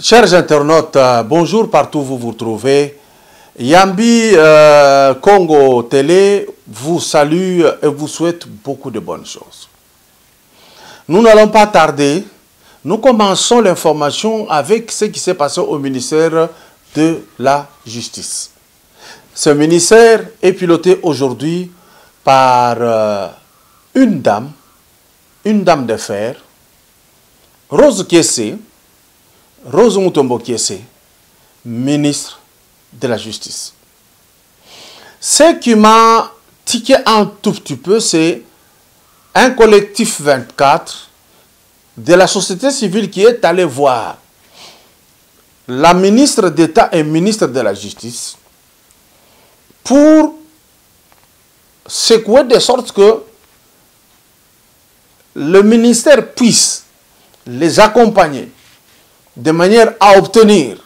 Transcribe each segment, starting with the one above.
Chers internautes, bonjour partout où vous vous trouvez. Yambi Congo Télé vous salue et vous souhaite beaucoup de bonnes choses. Nous n'allons pas tarder. Nous commençons l'information avec ce qui s'est passé au ministère de la Justice. Ce ministère est piloté aujourd'hui par une dame de fer, Rose Kiese, Rose Mutombo Kiese, ministre de la Justice. Ce qui m'a tiqué un tout petit peu, c'est un collectif 24 de la société civile qui est allé voir la ministre d'État et ministre de la Justice pour secouer de sorte que le ministère puisse les accompagner de manière à obtenir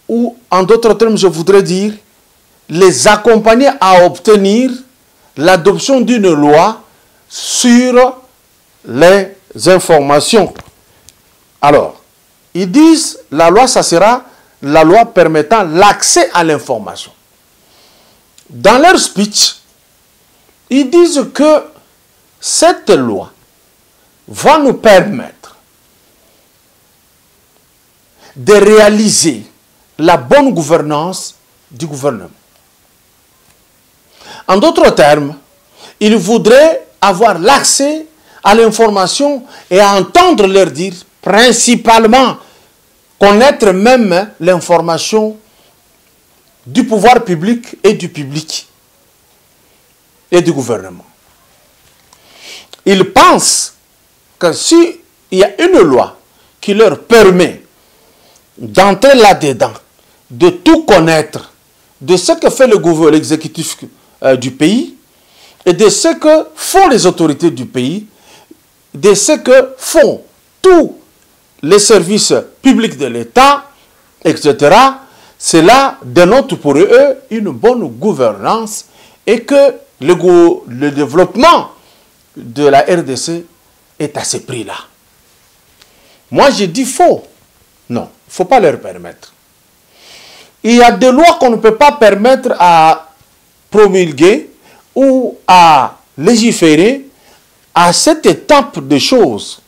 ou en d'autres termes, je voudrais dire, les accompagner à obtenir l'adoption d'une loi sur les informations. Alors, ils disent, la loi, ça sera la loi permettant l'accès à l'information. Dans leur speech, ils disent que cette loi va nous permettre de réaliser la bonne gouvernance du gouvernement. En d'autres termes, ils voudraient avoir l'accès à l'information et à entendre leur dire, principalement, connaître même l'information du pouvoir public et du public et du gouvernement. Ils pensent que s'il y a une loi qui leur permet d'entrer là-dedans, de tout connaître, de ce que fait l'exécutif du pays, et de ce que font les autorités du pays, de ce que font tous les services publics de l'État, etc., cela dénote pour eux une bonne gouvernance et que le développement de la RDC est à ce prix-là. Moi, j'ai dit faux. Non, il ne faut pas leur permettre. Il y a des lois qu'on ne peut pas permettre à promulguer ou à légiférer à cette étape de choses.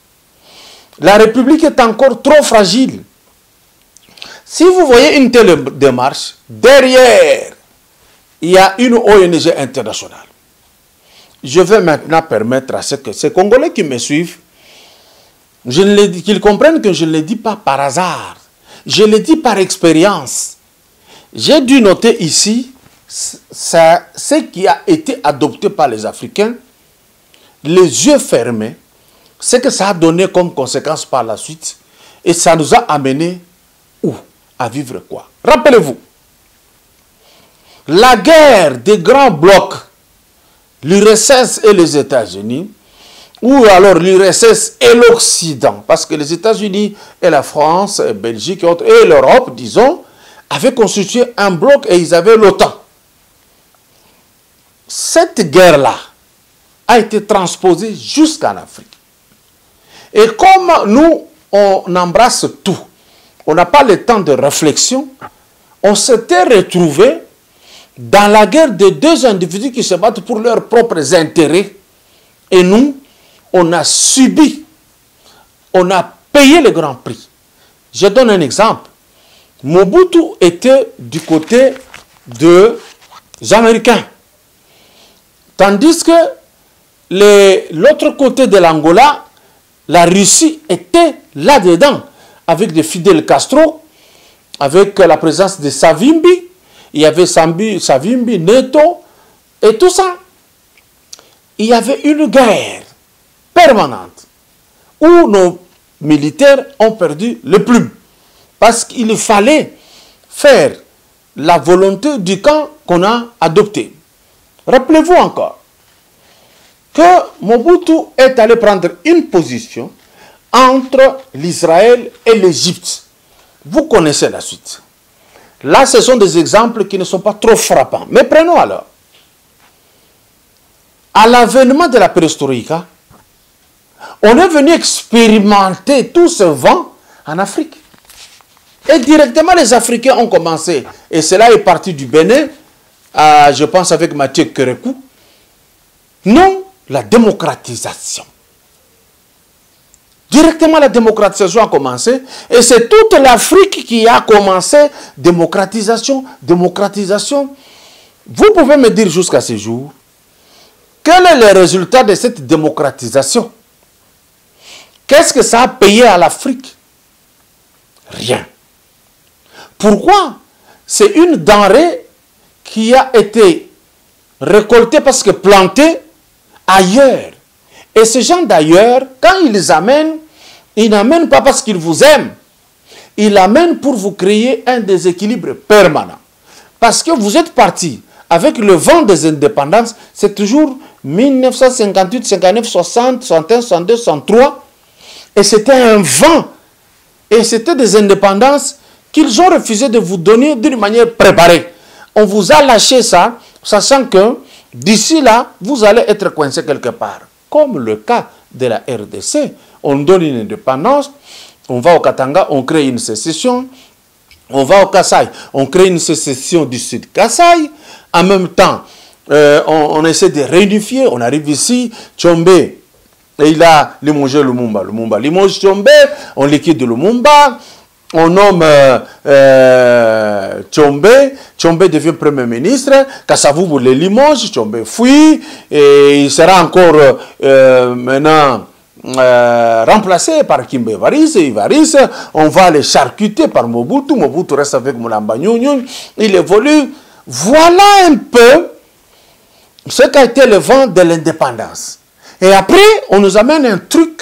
La République est encore trop fragile. Si vous voyez une telle démarche, derrière, il y a une ONG internationale. Je vais maintenant permettre à ces Congolais qui me suivent, qu'ils comprennent que je ne le dis pas par hasard. Je le dis par expérience. J'ai dû noter ici ce qui a été adopté par les Africains, les yeux fermés, ce que ça a donné comme conséquence par la suite, et ça nous a amené où? À vivre quoi? Rappelez-vous, la guerre des grands blocs, l'URSS et les États-Unis, ou alors l'URSS et l'Occident, parce que les États-Unis et la France, et Belgique et autres, et l'Europe, disons, avaient constitué un bloc et ils avaient l'OTAN. Cette guerre-là a été transposée jusqu'en Afrique. Et comme nous, on embrasse tout, on n'a pas le temps de réflexion, on s'était retrouvés dans la guerre de deux individus qui se battent pour leurs propres intérêts. Et nous, on a subi, on a payé le grand prix. Je donne un exemple. Mobutu était du côté des Américains. Tandis que l'autre côté de l'Angola, la Russie était là-dedans, avec des Fidel Castro, avec la présence de Savimbi. Il y avait Savimbi, Neto, et tout ça. Il y avait une guerre permanente où nos militaires ont perdu le plume. Parce qu'il fallait faire la volonté du camp qu'on a adopté. Rappelez-vous encore que Mobutu est allé prendre une position entre l'Israël et l'Égypte. Vous connaissez la suite. Là, ce sont des exemples qui ne sont pas trop frappants. Mais prenons alors. À l'avènement de la perestroïka, on est venu expérimenter tout ce vent en Afrique. Et directement, les Africains ont commencé. Et cela est parti du Bénin, je pense avec Mathieu Kérékou. Non, la démocratisation. Directement, la démocratisation a commencé. Et c'est toute l'Afrique qui a commencé. Démocratisation, démocratisation. Vous pouvez me dire jusqu'à ce jour, quel est le résultat de cette démocratisation? Qu'est-ce que ça a payé à l'Afrique? Rien. Pourquoi? C'est une denrée qui a été récoltée parce que plantée ailleurs. Et ces gens d'ailleurs, quand ils n'amènent pas parce qu'ils vous aiment. Ils l'amènent pour vous créer un déséquilibre permanent. Parce que vous êtes parti avec le vent des indépendances, c'est toujours 1958, 59, 60, 61, 62, 63. Et c'était un vent. Et c'était des indépendances qu'ils ont refusé de vous donner d'une manière préparée. On vous a lâché ça, sachant que d'ici là, vous allez être coincé quelque part. Comme le cas de la RDC. On donne une indépendance, on va au Katanga, on crée une sécession. On va au Kasaï, on crée une sécession du Sud Kasaï. En même temps, on essaie de réunifier. On arrive ici, Tchombe, et il a limogé Lumumba. Lumumba limoge Tchombe, on liquide Lumumba. On nomme Tchombe. Tchombe devient Premier ministre. Kasavubu le limoge. Tchombe fuit. Et il sera encore maintenant remplacé par Kimbe Ivaris. On va les charcuter par Mobutu. Mobutu reste avec Moulamba Nyunyu. Il évolue. Voilà un peu ce qu'a été le vent de l'indépendance. Et après, on nous amène un truc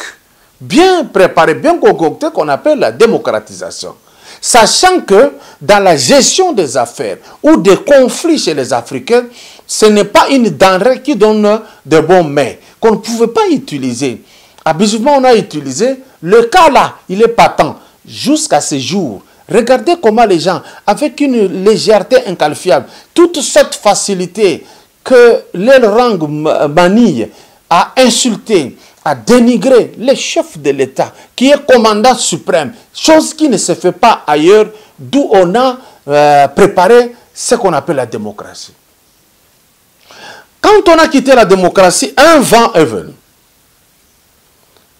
bien préparé, bien concocté, qu'on appelle la démocratisation. Sachant que dans la gestion des affaires ou des conflits chez les Africains, ce n'est pas une denrée qui donne de bons mets, qu'on ne pouvait pas utiliser. Abusivement, on a utilisé. Le cas là, il est patent jusqu'à ce jour. Regardez comment les gens, avec une légèreté inqualifiable, toute cette facilité que l'Elrang manie à insulter, à dénigrer les chefs de l'État, qui est commandant suprême, chose qui ne se fait pas ailleurs, d'où on a préparé ce qu'on appelle la démocratie. Quand on a quitté la démocratie, un vent est venu.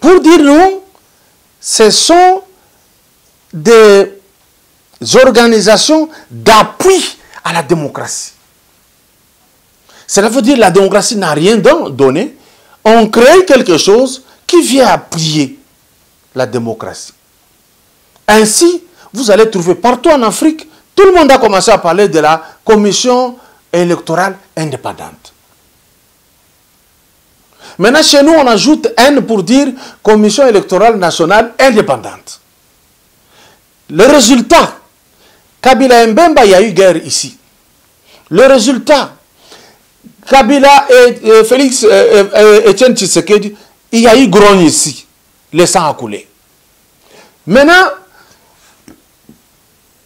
Pour dire non, ce sont des organisations d'appui à la démocratie. Cela veut dire que la démocratie n'a rien donné. On crée quelque chose qui vient appuyer la démocratie. Ainsi, vous allez trouver partout en Afrique, tout le monde a commencé à parler de la commission électorale indépendante. Maintenant, chez nous, on ajoute N pour dire commission électorale nationale indépendante. Le résultat, Kabila et Mbemba, il y a eu guerre ici. Le résultat, Kabila et Félix Etienne Tshisekedi, il y a eu grogne ici. Le sang a coulé. Maintenant,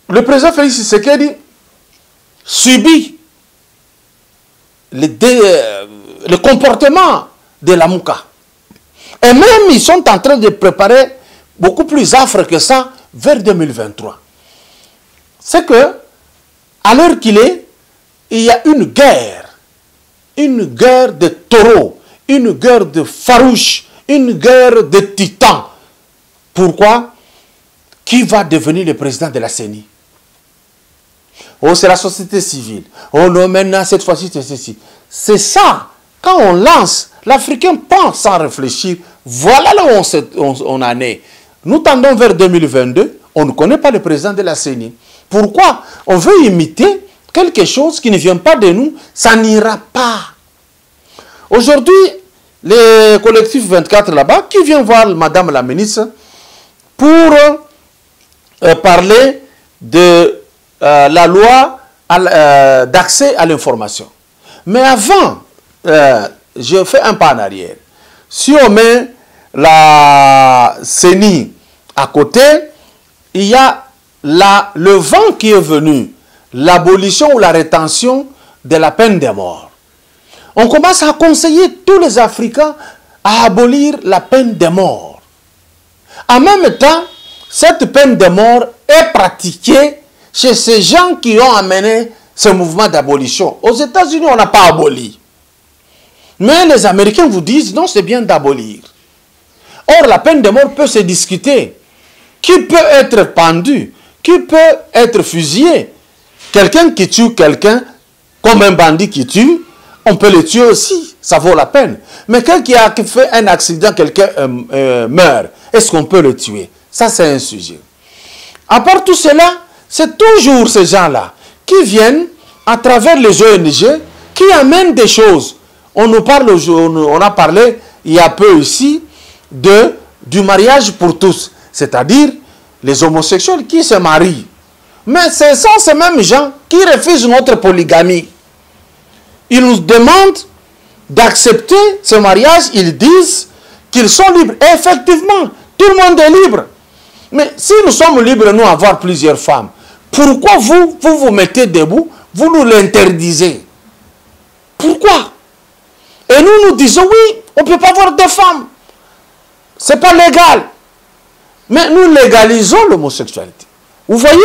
le président Félix Tshisekedi subit le comportement de la Mouka. Et même, ils sont en train de préparer beaucoup plus affreux que ça vers 2023. C'est que, à l'heure qu'il est, il y a une guerre de taureaux, une guerre de farouches, une guerre de titans. Pourquoi? Qui va devenir le président de la CENI? Oh, c'est la société civile. Oh non, maintenant, cette fois-ci, c'est ceci. C'est ça. Quand on lance, l'Africain pense sans réfléchir. Voilà là où on en est. Nous tendons vers 2022. On ne connaît pas le président de la CENI. Pourquoi? On veut imiter quelque chose qui ne vient pas de nous. Ça n'ira pas. Aujourd'hui, les collectifs 24 là-bas, qui vient voir Madame la ministre pour parler de la loi d'accès à l'information. Mais avant, je fais un pas en arrière. Si on met la CENI à côté, il y a le vent qui est venu, l'abolition ou la rétention de la peine de mort. On commence à conseiller tous les Africains à abolir la peine de mort. En même temps, cette peine de mort est pratiquée chez ces gens qui ont amené ce mouvement d'abolition. Aux États-Unis, on n'a pas aboli. Mais les Américains vous disent, non, c'est bien d'abolir. Or, la peine de mort peut se discuter. Qui peut être pendu? Qui peut être fusillé? Quelqu'un qui tue quelqu'un, comme un bandit qui tue, on peut le tuer aussi, ça vaut la peine. Mais quelqu'un qui a fait un accident, quelqu'un meurt, est-ce qu'on peut le tuer? Ça, c'est un sujet. À part tout cela, c'est toujours ces gens-là qui viennent à travers les ONG, qui amènent des choses. On nous parle, on a parlé il y a peu ici du mariage pour tous, c'est-à-dire les homosexuels qui se marient. Mais ce sont ces mêmes gens qui refusent notre polygamie. Ils nous demandent d'accepter ce mariage, ils disent qu'ils sont libres. Et effectivement, tout le monde est libre. Mais si nous sommes libres, nous, avoir plusieurs femmes, pourquoi vous mettez debout, vous nous l'interdisez? Pourquoi? Et nous disons, oui, on ne peut pas avoir deux femmes. Ce n'est pas légal. Mais nous légalisons l'homosexualité. Vous voyez,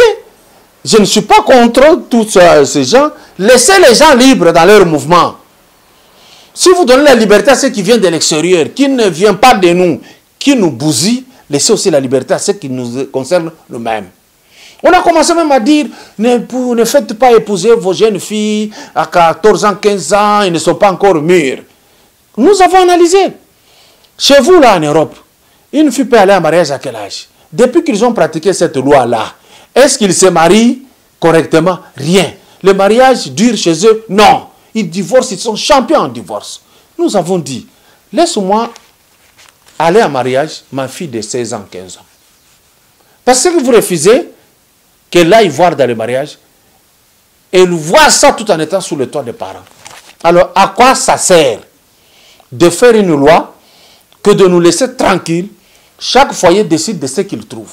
je ne suis pas contre tous ces gens. Laissez les gens libres dans leur mouvement. Si vous donnez la liberté à ceux qui viennent de l'extérieur, qui ne viennent pas de nous, qui nous bousillent, laissez aussi la liberté à ceux qui nous concernent nous-mêmes. On a commencé même à dire, ne faites pas épouser vos jeunes filles à 14 ans, 15 ans, ils ne sont pas encore mûrs. Nous avons analysé. Chez vous, là, en Europe, une fille peut aller en mariage à quel âge? Depuis qu'ils ont pratiqué cette loi-là, est-ce qu'ils se marient correctement? Rien. Le mariage dure chez eux? Non. Ils divorcent, ils sont champions en divorce. Nous avons dit, laisse-moi aller en mariage, ma fille de 16 ans, 15 ans. Parce que vous refusez qu'elle aille voir dans le mariage, elle voit ça tout en étant sous le toit des parents. Alors, à quoi ça sert de faire une loi que de nous laisser tranquilles? Chaque foyer décide de ce qu'il trouve.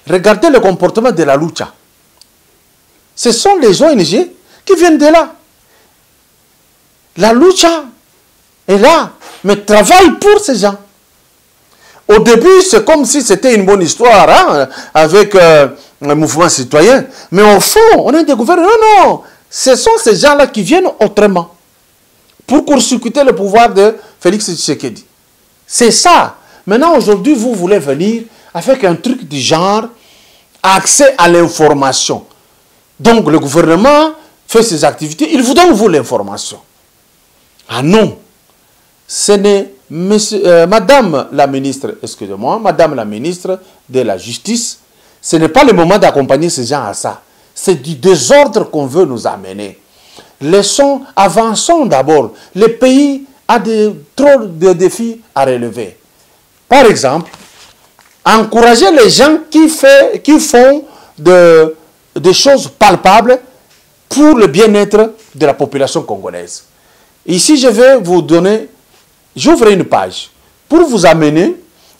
Regardez le comportement de la lucha. Ce sont les ONG qui viennent de là. La lucha est là, mais travaille pour ces gens. Au début, c'est comme si c'était une bonne histoire, hein, avec un mouvement citoyen. Mais au fond, on a découvert, non, ce sont ces gens-là qui viennent autrement pour court-circuiter le pouvoir de Félix Tshisekedi. C'est ça. Maintenant, aujourd'hui, vous voulez venir avec un truc du genre accès à l'information. Donc, le gouvernement fait ses activités, il vous donne, vous, l'information. Ah non, ce n'est Madame la ministre, excusez-moi, Madame la ministre de la Justice, ce n'est pas le moment d'accompagner ces gens à ça. C'est du désordre qu'on veut nous amener. Avançons d'abord. Le pays a trop de défis à relever. Par exemple, encourager les gens qui font des choses palpables pour le bien-être de la population congolaise. Ici, je vais vous donner, j'ouvre une page pour vous amener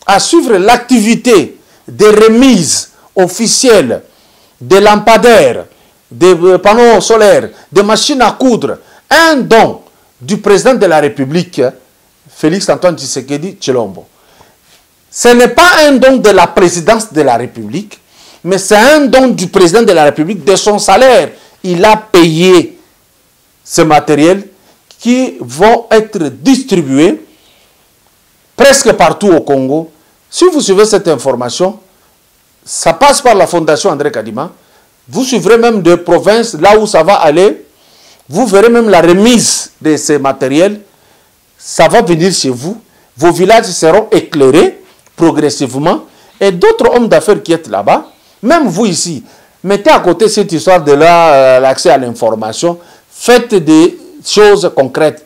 à suivre l'activité des remises officielles des lampadaires, des panneaux solaires, des machines à coudre, un don du président de la République, Félix-Antoine Tshisekedi Tshilombo. Ce n'est pas un don de la présidence de la République, mais c'est un don du président de la République, de son salaire. Il a payé ce matériel qui vont être distribués presque partout au Congo. Si vous suivez cette information, ça passe par la Fondation André Kadima. Vous suivrez même de provinces, là où ça va aller. Vous verrez même la remise de ces matériels. Ça va venir chez vous. Vos villages seront éclairés progressivement. Et d'autres hommes d'affaires qui sont là-bas, même vous ici, mettez à côté cette histoire de l'accès à l'information. Faites des choses concrètes.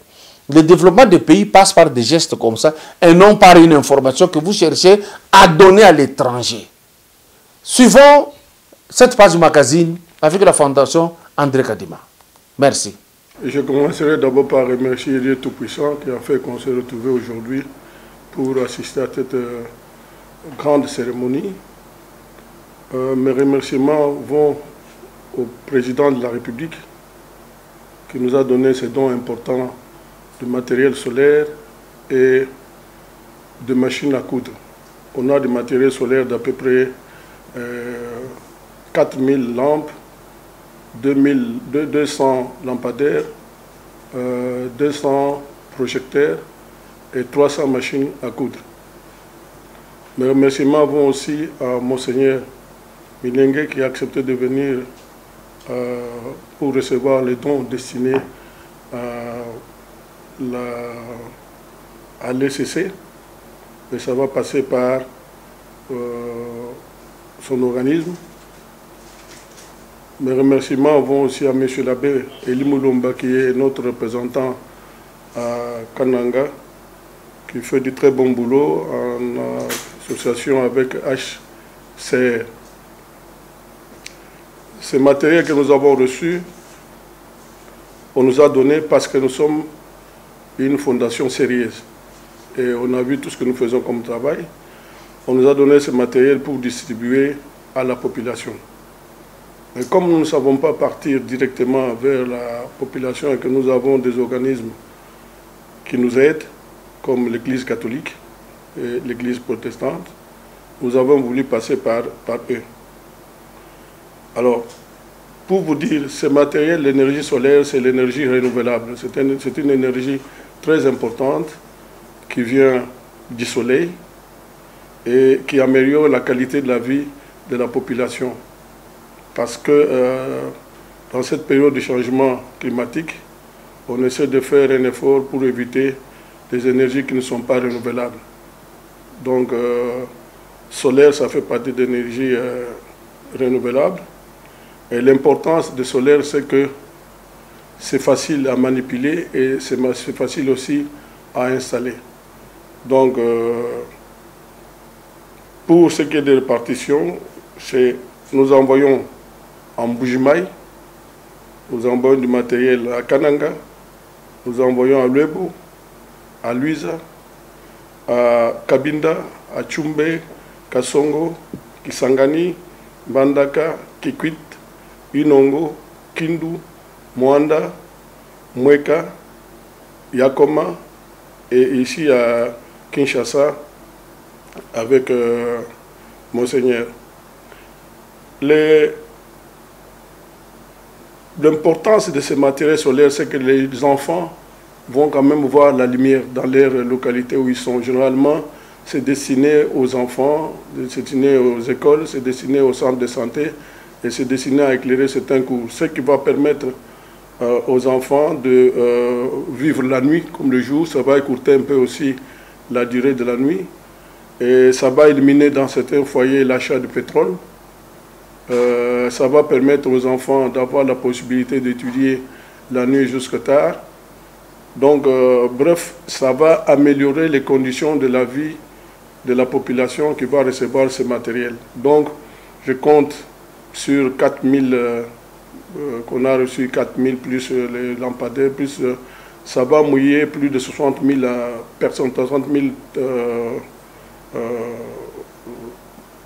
Le développement des pays passe par des gestes comme ça et non par une information que vous cherchez à donner à l'étranger. Suivons cette page du magazine avec la Fondation André Kadima. Merci. Je commencerai d'abord par remercier Dieu Tout-Puissant qui a fait qu'on se retrouve aujourd'hui pour assister à cette grande cérémonie. Mes remerciements vont au président de la République qui nous a donné ces dons importants de matériel solaire et de machines à coudre. On a des matériels solaires d'à peu près 4000 lampes, 200 lampadaires, 200 projecteurs et 300 machines à coudre. Mes remerciements vont aussi à Monseigneur Milengue qui a accepté de venir pour recevoir les dons destinés à l'ECC. Et ça va passer par son organisme. Mes remerciements vont aussi à M. l'abbé Eli Moulomba qui est notre représentant à Kananga, qui fait du très bon boulot en association avec HCR. Ces matériels que nous avons reçus, on nous a donné parce que nous sommes une fondation sérieuse. Et on a vu tout ce que nous faisons comme travail. On nous a donné ce matériel pour distribuer à la population. Mais comme nous ne savons pas partir directement vers la population et que nous avons des organismes qui nous aident, comme l'Église catholique et l'Église protestante, nous avons voulu passer par eux. Alors, pour vous dire, ce matériel, l'énergie solaire, c'est l'énergie renouvelable. C'est une énergie très importante qui vient du soleil et qui améliore la qualité de la vie de la population. Parce que dans cette période de changement climatique, on essaie de faire un effort pour éviter des énergies qui ne sont pas renouvelables. Donc, solaire, ça fait partie d'énergie renouvelable. Et l'importance du solaire, c'est que c'est facile à manipuler et c'est facile aussi à installer. Donc, pour ce qui est de répartition, nous envoyons en Bujimaï, nous envoyons du matériel à Kananga, nous envoyons à Luebo, à Luisa, à Kabinda, à Tchumbe, Kasongo, Kisangani, Bandaka, Kikwit, Inongo, Kindu, Mwanda, Mweka, Yakoma et ici à Kinshasa avec Monseigneur. L'importance de ces matériels solaires, c'est que les enfants vont quand même voir la lumière dans leur localité où ils sont. Généralement, c'est destiné aux enfants, c'est destiné aux écoles, c'est destiné aux centres de santé et c'est destiné à éclairer certains cours. Ce qui va permettre aux enfants de vivre la nuit comme le jour. Ça va écourter un peu aussi la durée de la nuit. Et ça va éliminer dans certains foyers l'achat de pétrole. Ça va permettre aux enfants d'avoir la possibilité d'étudier la nuit jusqu'à tard. Donc, bref, ça va améliorer les conditions de la vie de la population qui va recevoir ce matériel. Donc, je compte sur 4000 qu'on a reçu, 4000 plus les lampadaires, plus ça va mouiller plus de 60 000 personnes, 60 000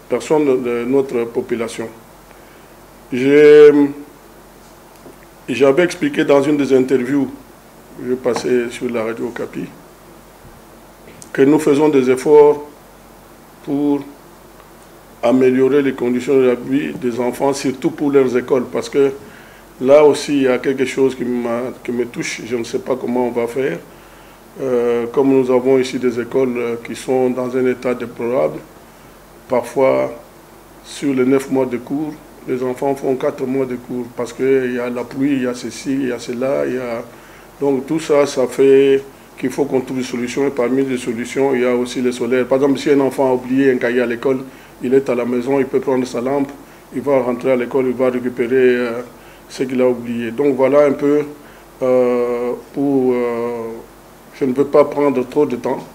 personnes de notre population. J'avais expliqué dans une des interviews, je passais sur la radio Okapi, que nous faisons des efforts pour améliorer les conditions de la vie des enfants, surtout pour leurs écoles, parce que là aussi il y a quelque chose qui me touche, je ne sais pas comment on va faire. Comme nous avons ici des écoles qui sont dans un état déplorable, parfois sur les 9 mois de cours, les enfants font 4 mois de cours parce qu'il y a la pluie, il y a ceci, il y a cela. Donc tout ça, ça fait qu'il faut qu'on trouve des solutions. Et parmi les solutions, il y a aussi les solaires. Par exemple, si un enfant a oublié un cahier à l'école, il est à la maison, il peut prendre sa lampe, il va rentrer à l'école, il va récupérer ce qu'il a oublié. Donc voilà un peu pour... je ne veux pas prendre trop de temps,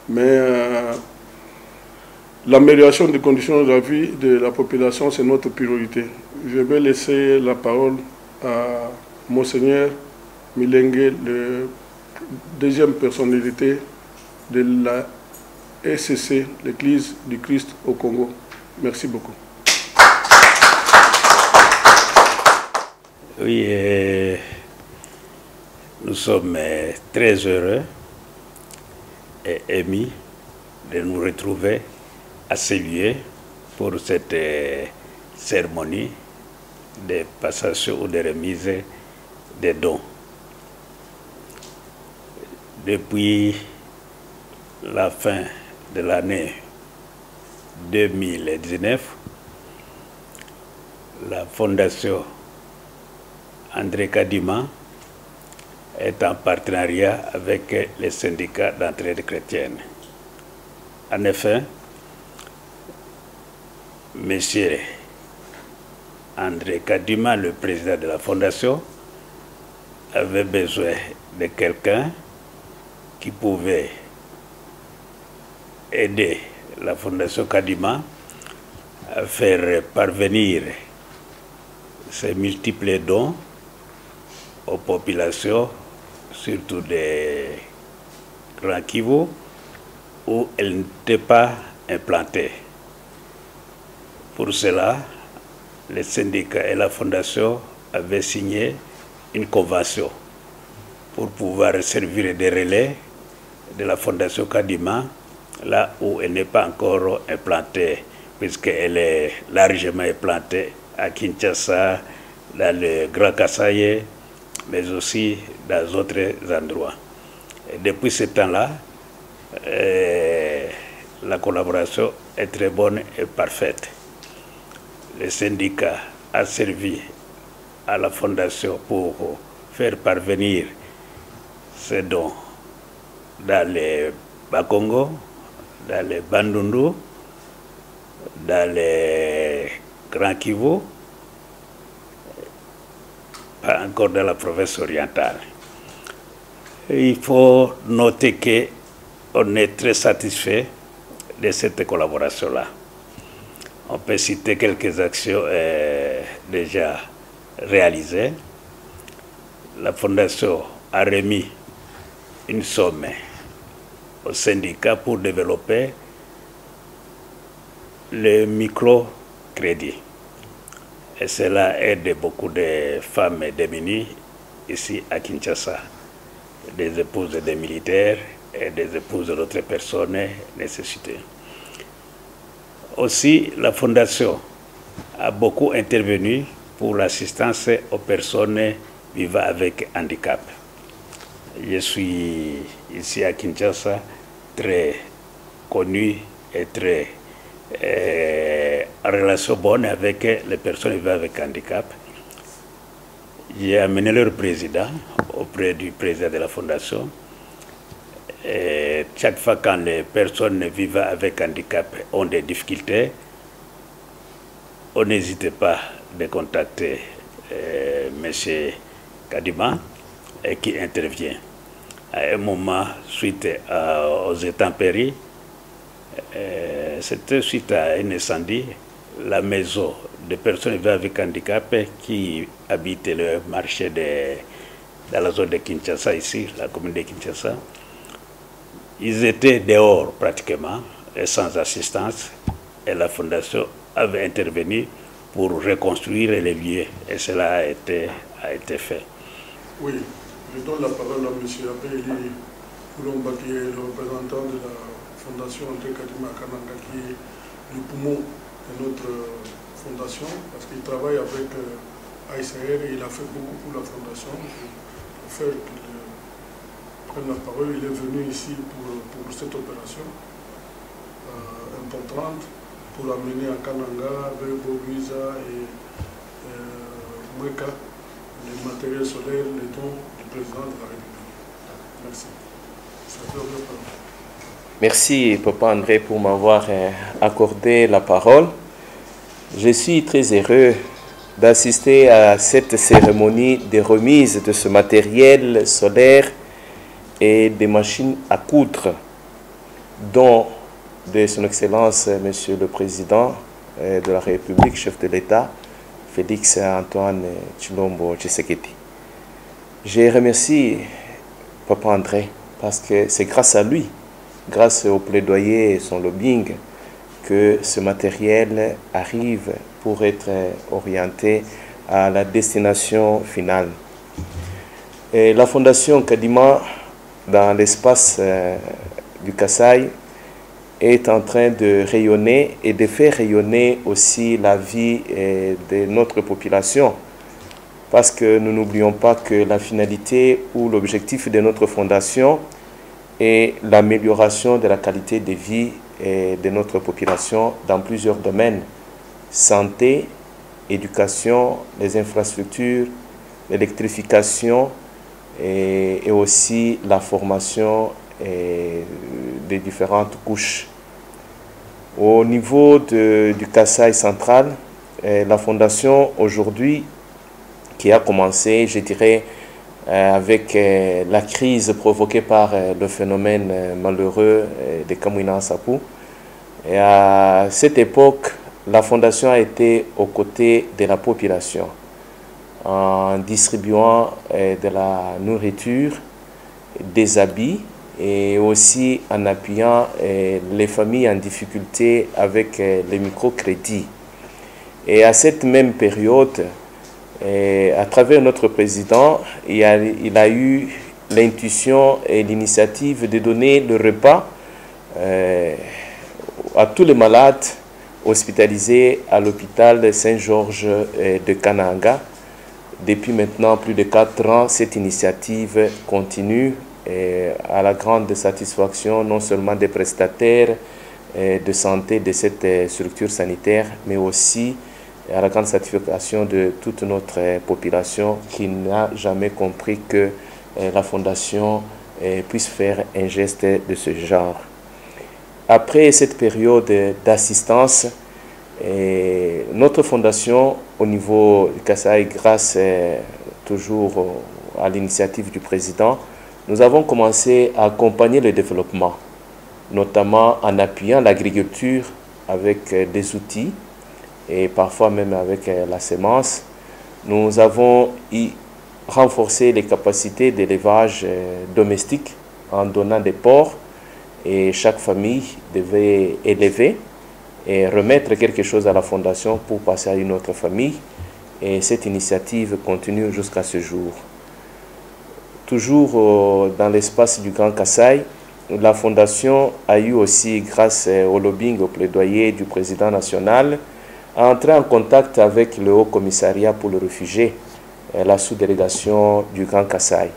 mais... l'amélioration des conditions de la vie de la population, c'est notre priorité. Je vais laisser la parole à Monseigneur Milengue, le deuxième personnalité de la ECC, l'Église du Christ au Congo. Merci beaucoup. Oui, nous sommes très heureux est ému de nous retrouver à ce lieu pour cette cérémonie de passation ou de remise des dons. Depuis la fin de l'année 2019, la Fondation André Kadima est en partenariat avec les syndicats d'entraide chrétienne. En effet, M. André Kadima, le président de la Fondation, avait besoin de quelqu'un qui pouvait aider la Fondation Kadima à faire parvenir ces multiples dons aux populations, surtout des Grands Kivu, où elles n'étaient pas implantées. Pour cela, les syndicats et la Fondation avaient signé une convention pour pouvoir servir de relais de la Fondation Kadima, là où elle n'est pas encore implantée, puisqu'elle est largement implantée à Kinshasa, dans le Grand Kasaï, mais aussi dans d'autres endroits. Et depuis ce temps-là, la collaboration est très bonne et parfaite. Le syndicat a servi à la Fondation pour faire parvenir ces dons dans les Bakongo, dans les Bandundu, dans les Grands Kivu, pas encore dans la province orientale. Il faut noter qu'on est très satisfait de cette collaboration-là. On peut citer quelques actions déjà réalisées. La Fondation a remis une somme au syndicat pour développer le microcrédit. Et cela aide beaucoup de femmes démunies ici à Kinshasa, des épouses des militaires et des épouses d'autres personnes nécessitées. Aussi, la Fondation a beaucoup intervenu pour l'assistance aux personnes vivant avec handicap. Je suis ici à Kinshasa très connu et très en relation bonne avec les personnes vivant avec handicap. J'ai amené leur président auprès du président de la Fondation. Et chaque fois quand les personnes vivant avec handicap ont des difficultés, on n'hésite pas de contacter M. Kadima qui intervient. À un moment, suite aux intempéries, c'était suite à un incendie, la maison des personnes vivant avec handicap qui habitent le marché dans la zone de Kinshasa, ici, la commune de Kinshasa. Ils étaient dehors pratiquement, et sans assistance, et la Fondation avait intervenu pour reconstruire les lieux, et cela a été fait. Oui, je donne la parole à M. Abeli Koulomba, qui est le représentant de la Fondation André Kadima Kananga, qui est le poumon de notre fondation, parce qu'il travaille avec AICR et il a fait beaucoup pour la fondation. Pour faire qu'il prenne la parole, il est venu ici pour cette opération importante pour amener à Kananga, Verbo, Luisa et Mweka les matériels solaires, les dons du président de la République. Merci. Merci, Papa André, pour m'avoir accordé la parole. Je suis très heureux d'assister à cette cérémonie de remise de ce matériel solaire et des machines à coudre dont de son Excellence, Monsieur le Président de la République, chef de l'État, Félix Antoine Tshilombo Tshisekedi. Je remercie Papa André parce que c'est grâce à lui, grâce au plaidoyer et son lobbying, que ce matériel arrive pour être orienté à la destination finale. Et la Fondation Kadima, dans l'espace du Kasaï est en train de rayonner et de faire rayonner aussi la vie de notre population. Parce que nous n'oublions pas que la finalité ou l'objectif de notre fondation est l'amélioration de la qualité de vie de notre population dans plusieurs domaines. Santé, éducation, les infrastructures, l'électrification et aussi la formation des différentes couches. Au niveau du Kasaï central, la fondation aujourd'hui qui a commencé, je dirais, avec la crise provoquée par le phénomène malheureux de Kamwina Sapou. Et à cette époque, la fondation a été aux côtés de la population en distribuant de la nourriture, des habits et aussi en appuyant les familles en difficulté avec les microcrédits. Et à cette même période, à travers notre président, il a eu l'intuition et l'initiative de donner le repas à tous les malades hospitalisés à l'hôpital Saint-Georges de Kananga. Depuis maintenant plus de 4 ans, cette initiative continue à la grande satisfaction non seulement des prestataires de santé de cette structure sanitaire, mais aussi à la grande satisfaction de toute notre population qui n'a jamais compris que la fondation puisse faire un geste de ce genre. Après cette période d'assistance, notre fondation au niveau du Kasaï, grâce toujours à l'initiative du président, nous avons commencé à accompagner le développement, notamment en appuyant l'agriculture avec des outils et parfois même avec la semence. Nous avons renforcé les capacités d'élevage domestique en donnant des porcs, et chaque famille devait élever et remettre quelque chose à la fondation pour passer à une autre famille. Et cette initiative continue jusqu'à ce jour. Toujours dans l'espace du Grand Kasaï, la fondation a eu aussi, grâce au lobbying, au plaidoyer du président national, à entrer en contact avec le Haut Commissariat pour les réfugiés, la sous-délégation du Grand Kasaï.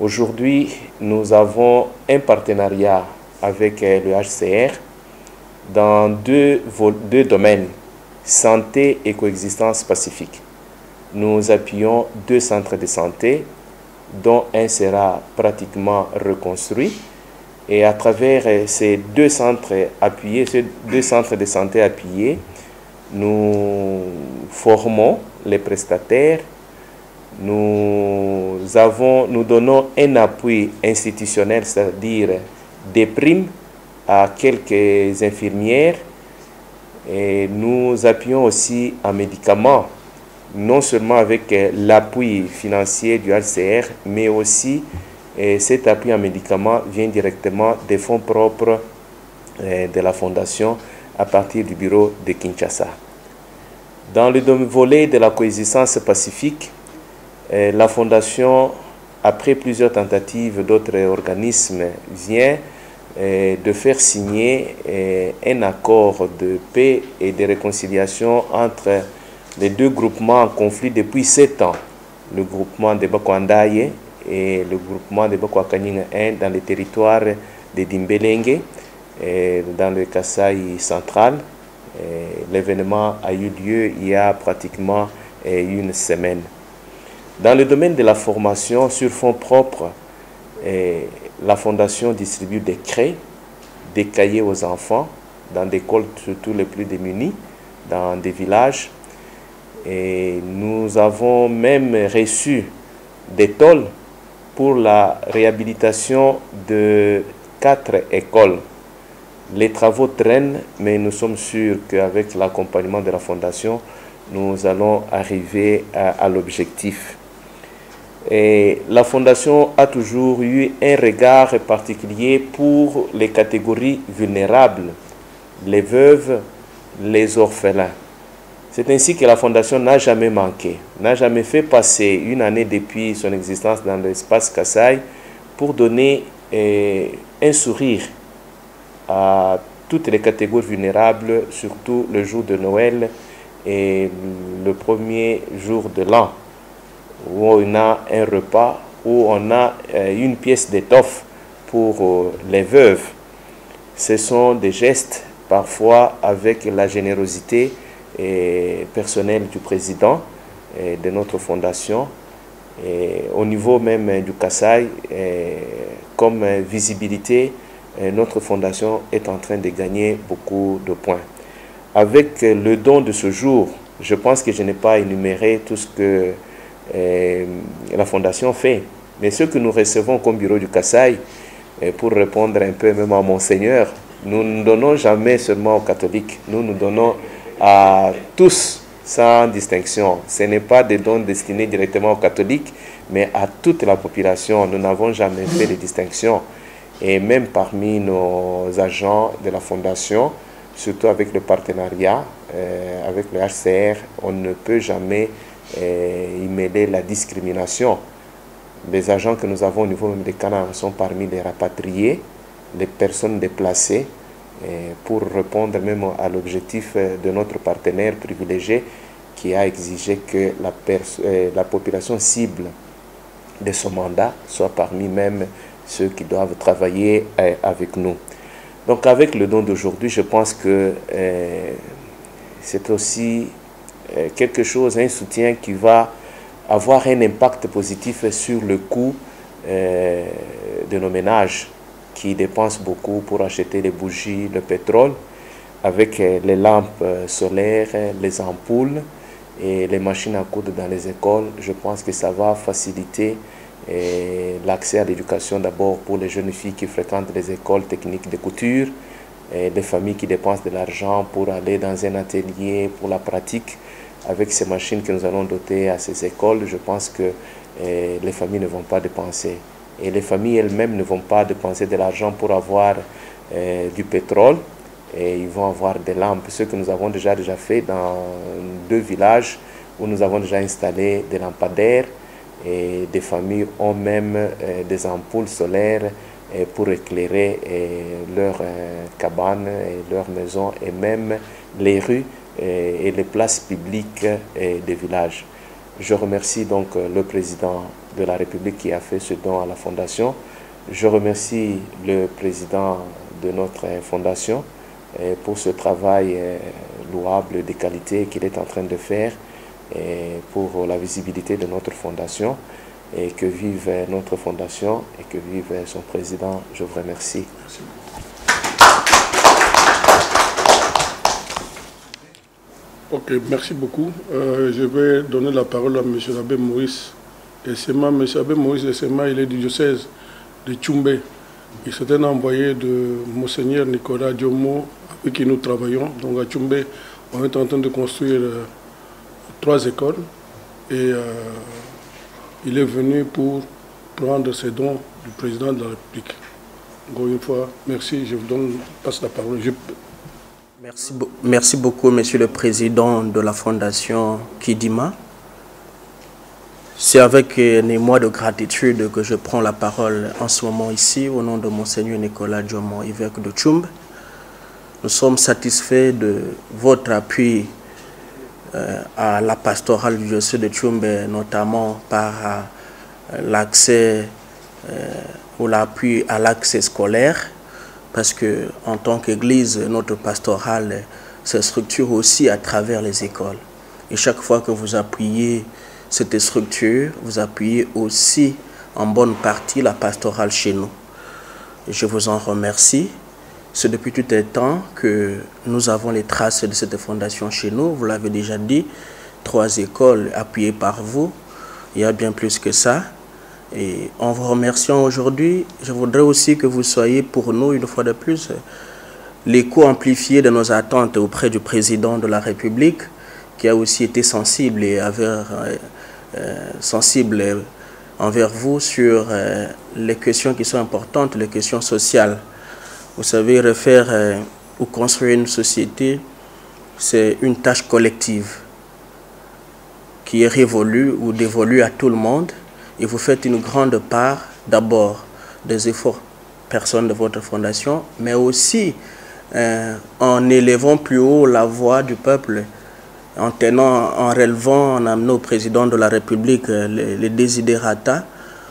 Aujourd'hui, nous avons un partenariat avec le HCR dans deux domaines, santé et coexistence pacifique. Nous appuyons 2 centres de santé, dont un sera pratiquement reconstruit. Et à travers ces 2 centres appuyés, ces 2 centres de santé appuyés, nous formons les prestataires, nous donnons un appui institutionnel, c'est-à-dire des primes à quelques infirmières, et nous appuyons aussi en médicaments, non seulement avec l'appui financier du HCR, mais aussi cet appui en médicaments vient directement des fonds propres de la fondation à partir du bureau de Kinshasa. Dans le volet de la coexistence pacifique, la fondation, après plusieurs tentatives d'autres organismes, vient de faire signer un accord de paix et de réconciliation entre les 2 groupements en conflit depuis 7 ans, le groupement de Bakwandaye et le groupement de Bakwakaninga 1 dans le territoire de Dimbelenge, dans le Kasaï central. L'événement a eu lieu il y a pratiquement 1 semaine. Dans le domaine de la formation sur fonds propres, la fondation distribue des craies, des cahiers aux enfants dans des écoles, surtout les plus démunis, dans des villages. Et nous avons même reçu des tôles pour la réhabilitation de 4 écoles. Les travaux traînent, mais nous sommes sûrs qu'avec l'accompagnement de la fondation, nous allons arriver à l'objectif. Et la fondation a toujours eu un regard particulier pour les catégories vulnérables, les veuves, les orphelins. C'est ainsi que la fondation n'a jamais manqué, n'a jamais fait passer une année depuis son existence dans l'espace Kasaï pour donner un sourire à toutes les catégories vulnérables, surtout le jour de Noël et le premier jour de l'an, où on a un repas, où on a une pièce d'étoffe pour les veuves. Ce sont des gestes, parfois avec la générosité personnelle du président et de notre fondation. Et au niveau même du Kasaï, comme visibilité, notre fondation est en train de gagner beaucoup de points. Avec le don de ce jour, je pense que je n'ai pas énuméré tout ce que la fondation fait. Mais ce que nous recevons comme bureau du Kasaï, pour répondre un peu même à Monseigneur, nous ne donnons jamais seulement aux catholiques, nous nous donnons à tous sans distinction. Ce n'est pas des dons destinés directement aux catholiques, mais à toute la population. Nous n'avons jamais fait de distinction. Et même parmi nos agents de la fondation, surtout avec le partenariat, avec le HCR, on ne peut jamais y mêler la discrimination. Les agents que nous avons au niveau même des Canards sont parmi les rapatriés, les personnes déplacées, pour répondre même à l'objectif de notre partenaire privilégié qui a exigé que la population cible de son mandat soit parmi même ceux qui doivent travailler avec nous. Donc avec le don d'aujourd'hui, je pense que c'est aussi quelque chose, un soutien qui va avoir un impact positif sur le coût de nos ménages qui dépensent beaucoup pour acheter les bougies, le pétrole, avec les lampes solaires, les ampoules et les machines à coudre dans les écoles. Je pense que ça va faciliter l'accès à l'éducation d'abord pour les jeunes filles qui fréquentent les écoles techniques de couture, les familles qui dépensent de l'argent pour aller dans un atelier pour la pratique. Avec ces machines que nous allons doter à ces écoles, je pense que les familles ne vont pas dépenser. Et les familles elles-mêmes ne vont pas dépenser de l'argent pour avoir du pétrole. Et ils vont avoir des lampes. Ce que nous avons déjà fait dans 2 villages où nous avons déjà installé des lampadaires. Et des familles ont même des ampoules solaires pour éclairer leurs cabanes, et leurs maisons et même les rues et les places publiques des villages. Je remercie donc le président de la République qui a fait ce don à la fondation. Je remercie le président de notre fondation pour ce travail louable de qualité qu'il est en train de faire pour la visibilité de notre fondation. Et que vive notre fondation et que vive son président. Je vous remercie. Merci. Ok, merci beaucoup. Je vais donner la parole à M. l'abbé Maurice Essema. M. l'abbé Maurice Essema, il est du diocèse de Tchoumbé. Il s'est un envoyé de Monseigneur Nicolas Diomo, avec qui nous travaillons. Donc à Tchoumbé, on est en train de construire 3 écoles. Et il est venu pour prendre ses dons du président de la République. Encore une fois, merci. Je vous passe la parole. Merci beaucoup, Monsieur le Président de la Fondation Kidima. C'est avec un émoi de gratitude que je prends la parole en ce moment ici, au nom de Monseigneur Nicolas Diomo, évêque de Tchoumbé. Nous sommes satisfaits de votre appui à la pastorale du diocèse de Tchoumbé, notamment par l'accès ou l'appui à l'accès scolaire, parce que en tant qu'Église, notre pastorale se structure aussi à travers les écoles. Et chaque fois que vous appuyez cette structure, vous appuyez aussi en bonne partie la pastorale chez nous. Et je vous en remercie. C'est depuis tout un temps que nous avons les traces de cette fondation chez nous. Vous l'avez déjà dit, 3 écoles appuyées par vous. Il y a bien plus que ça. Et en vous remerciant aujourd'hui, je voudrais aussi que vous soyez pour nous, une fois de plus, l'écho amplifié de nos attentes auprès du président de la République, qui a aussi été sensible envers vous sur les questions qui sont importantes, les questions sociales. Vous savez, refaire ou construire une société, c'est une tâche collective qui est révolue ou dévolue à tout le monde. Et vous faites une grande part, d'abord, des efforts personne de votre fondation, mais aussi en élevant plus haut la voix du peuple, en relevant, en amenant au président de la République les desiderata.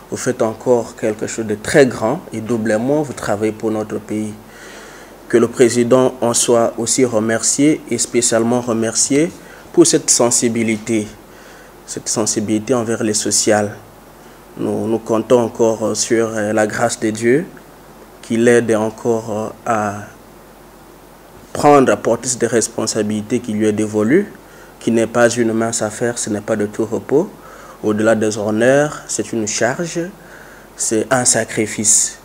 Vous faites encore quelque chose de très grand et doublement, vous travaillez pour notre pays. Que le président en soit aussi remercié et spécialement remercié pour cette sensibilité envers les sociales. Nous comptons encore sur la grâce de Dieu qui l'aide encore à porter des responsabilités qui lui est dévolues, qui n'est pas une mince affaire, ce n'est pas de tout repos. Au-delà des honneurs, c'est une charge, c'est un sacrifice.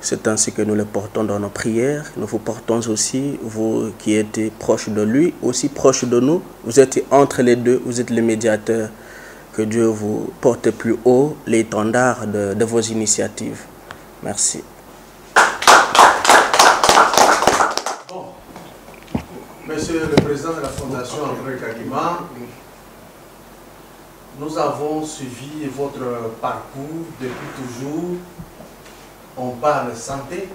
C'est ainsi que nous le portons dans nos prières. Nous vous portons aussi, vous qui êtes proches de lui, aussi proches de nous. Vous êtes entre les deux, vous êtes le médiateur. Que Dieu vous porte plus haut l'étendard de vos initiatives. Merci. Bon. Monsieur le Président de la Fondation André Kadima, nous avons suivi votre parcours depuis toujours. On parle santé,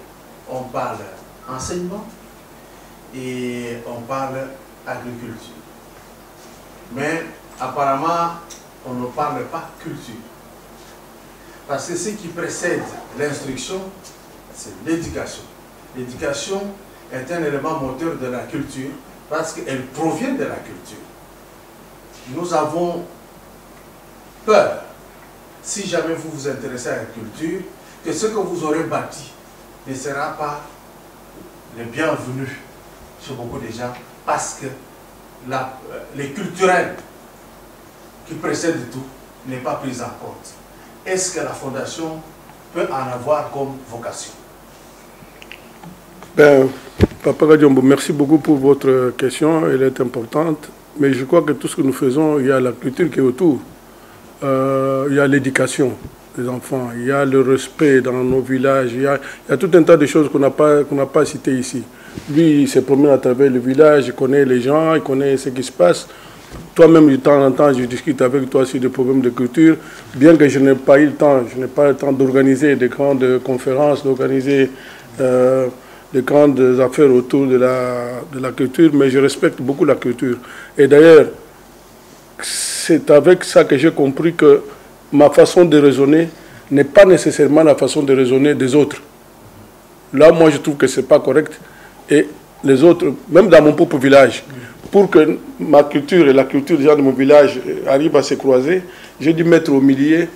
on parle enseignement et on parle agriculture. Mais apparemment, on ne parle pas culture. Parce que ce qui précède l'instruction, c'est l'éducation. L'éducation est un élément moteur de la culture parce qu'elle provient de la culture. Nous avons peur, si jamais vous vous intéressez à la culture, que ce que vous aurez bâti ne sera pas le bienvenu chez beaucoup de gens parce que les culturels qui précèdent tout n'est pas pris en compte. Est-ce que la Fondation peut en avoir comme vocation? Papa Gadiombo, merci beaucoup pour votre question, elle est importante, mais je crois que tout ce que nous faisons, il y a la culture qui est autour, il y a l'éducation des enfants, il y a le respect dans nos villages, il y a tout un tas de choses qu'on n'a pas citées ici. Lui, il se promène à travers le village, il connaît les gens, il connaît ce qui se passe. Toi-même, de temps en temps, je discute avec toi sur des problèmes de culture, bien que je n'ai pas eu le temps, d'organiser des grandes conférences, d'organiser des grandes affaires autour de la culture, mais je respecte beaucoup la culture. Et d'ailleurs, c'est avec ça que j'ai compris que ma façon de raisonner n'est pas nécessairement la façon de raisonner des autres. Là, moi, je trouve que ce n'est pas correct. Et les autres, même dans mon propre village, pour que ma culture et la culture des gens de mon village arrivent à se croiser, j'ai dû mettre au milieu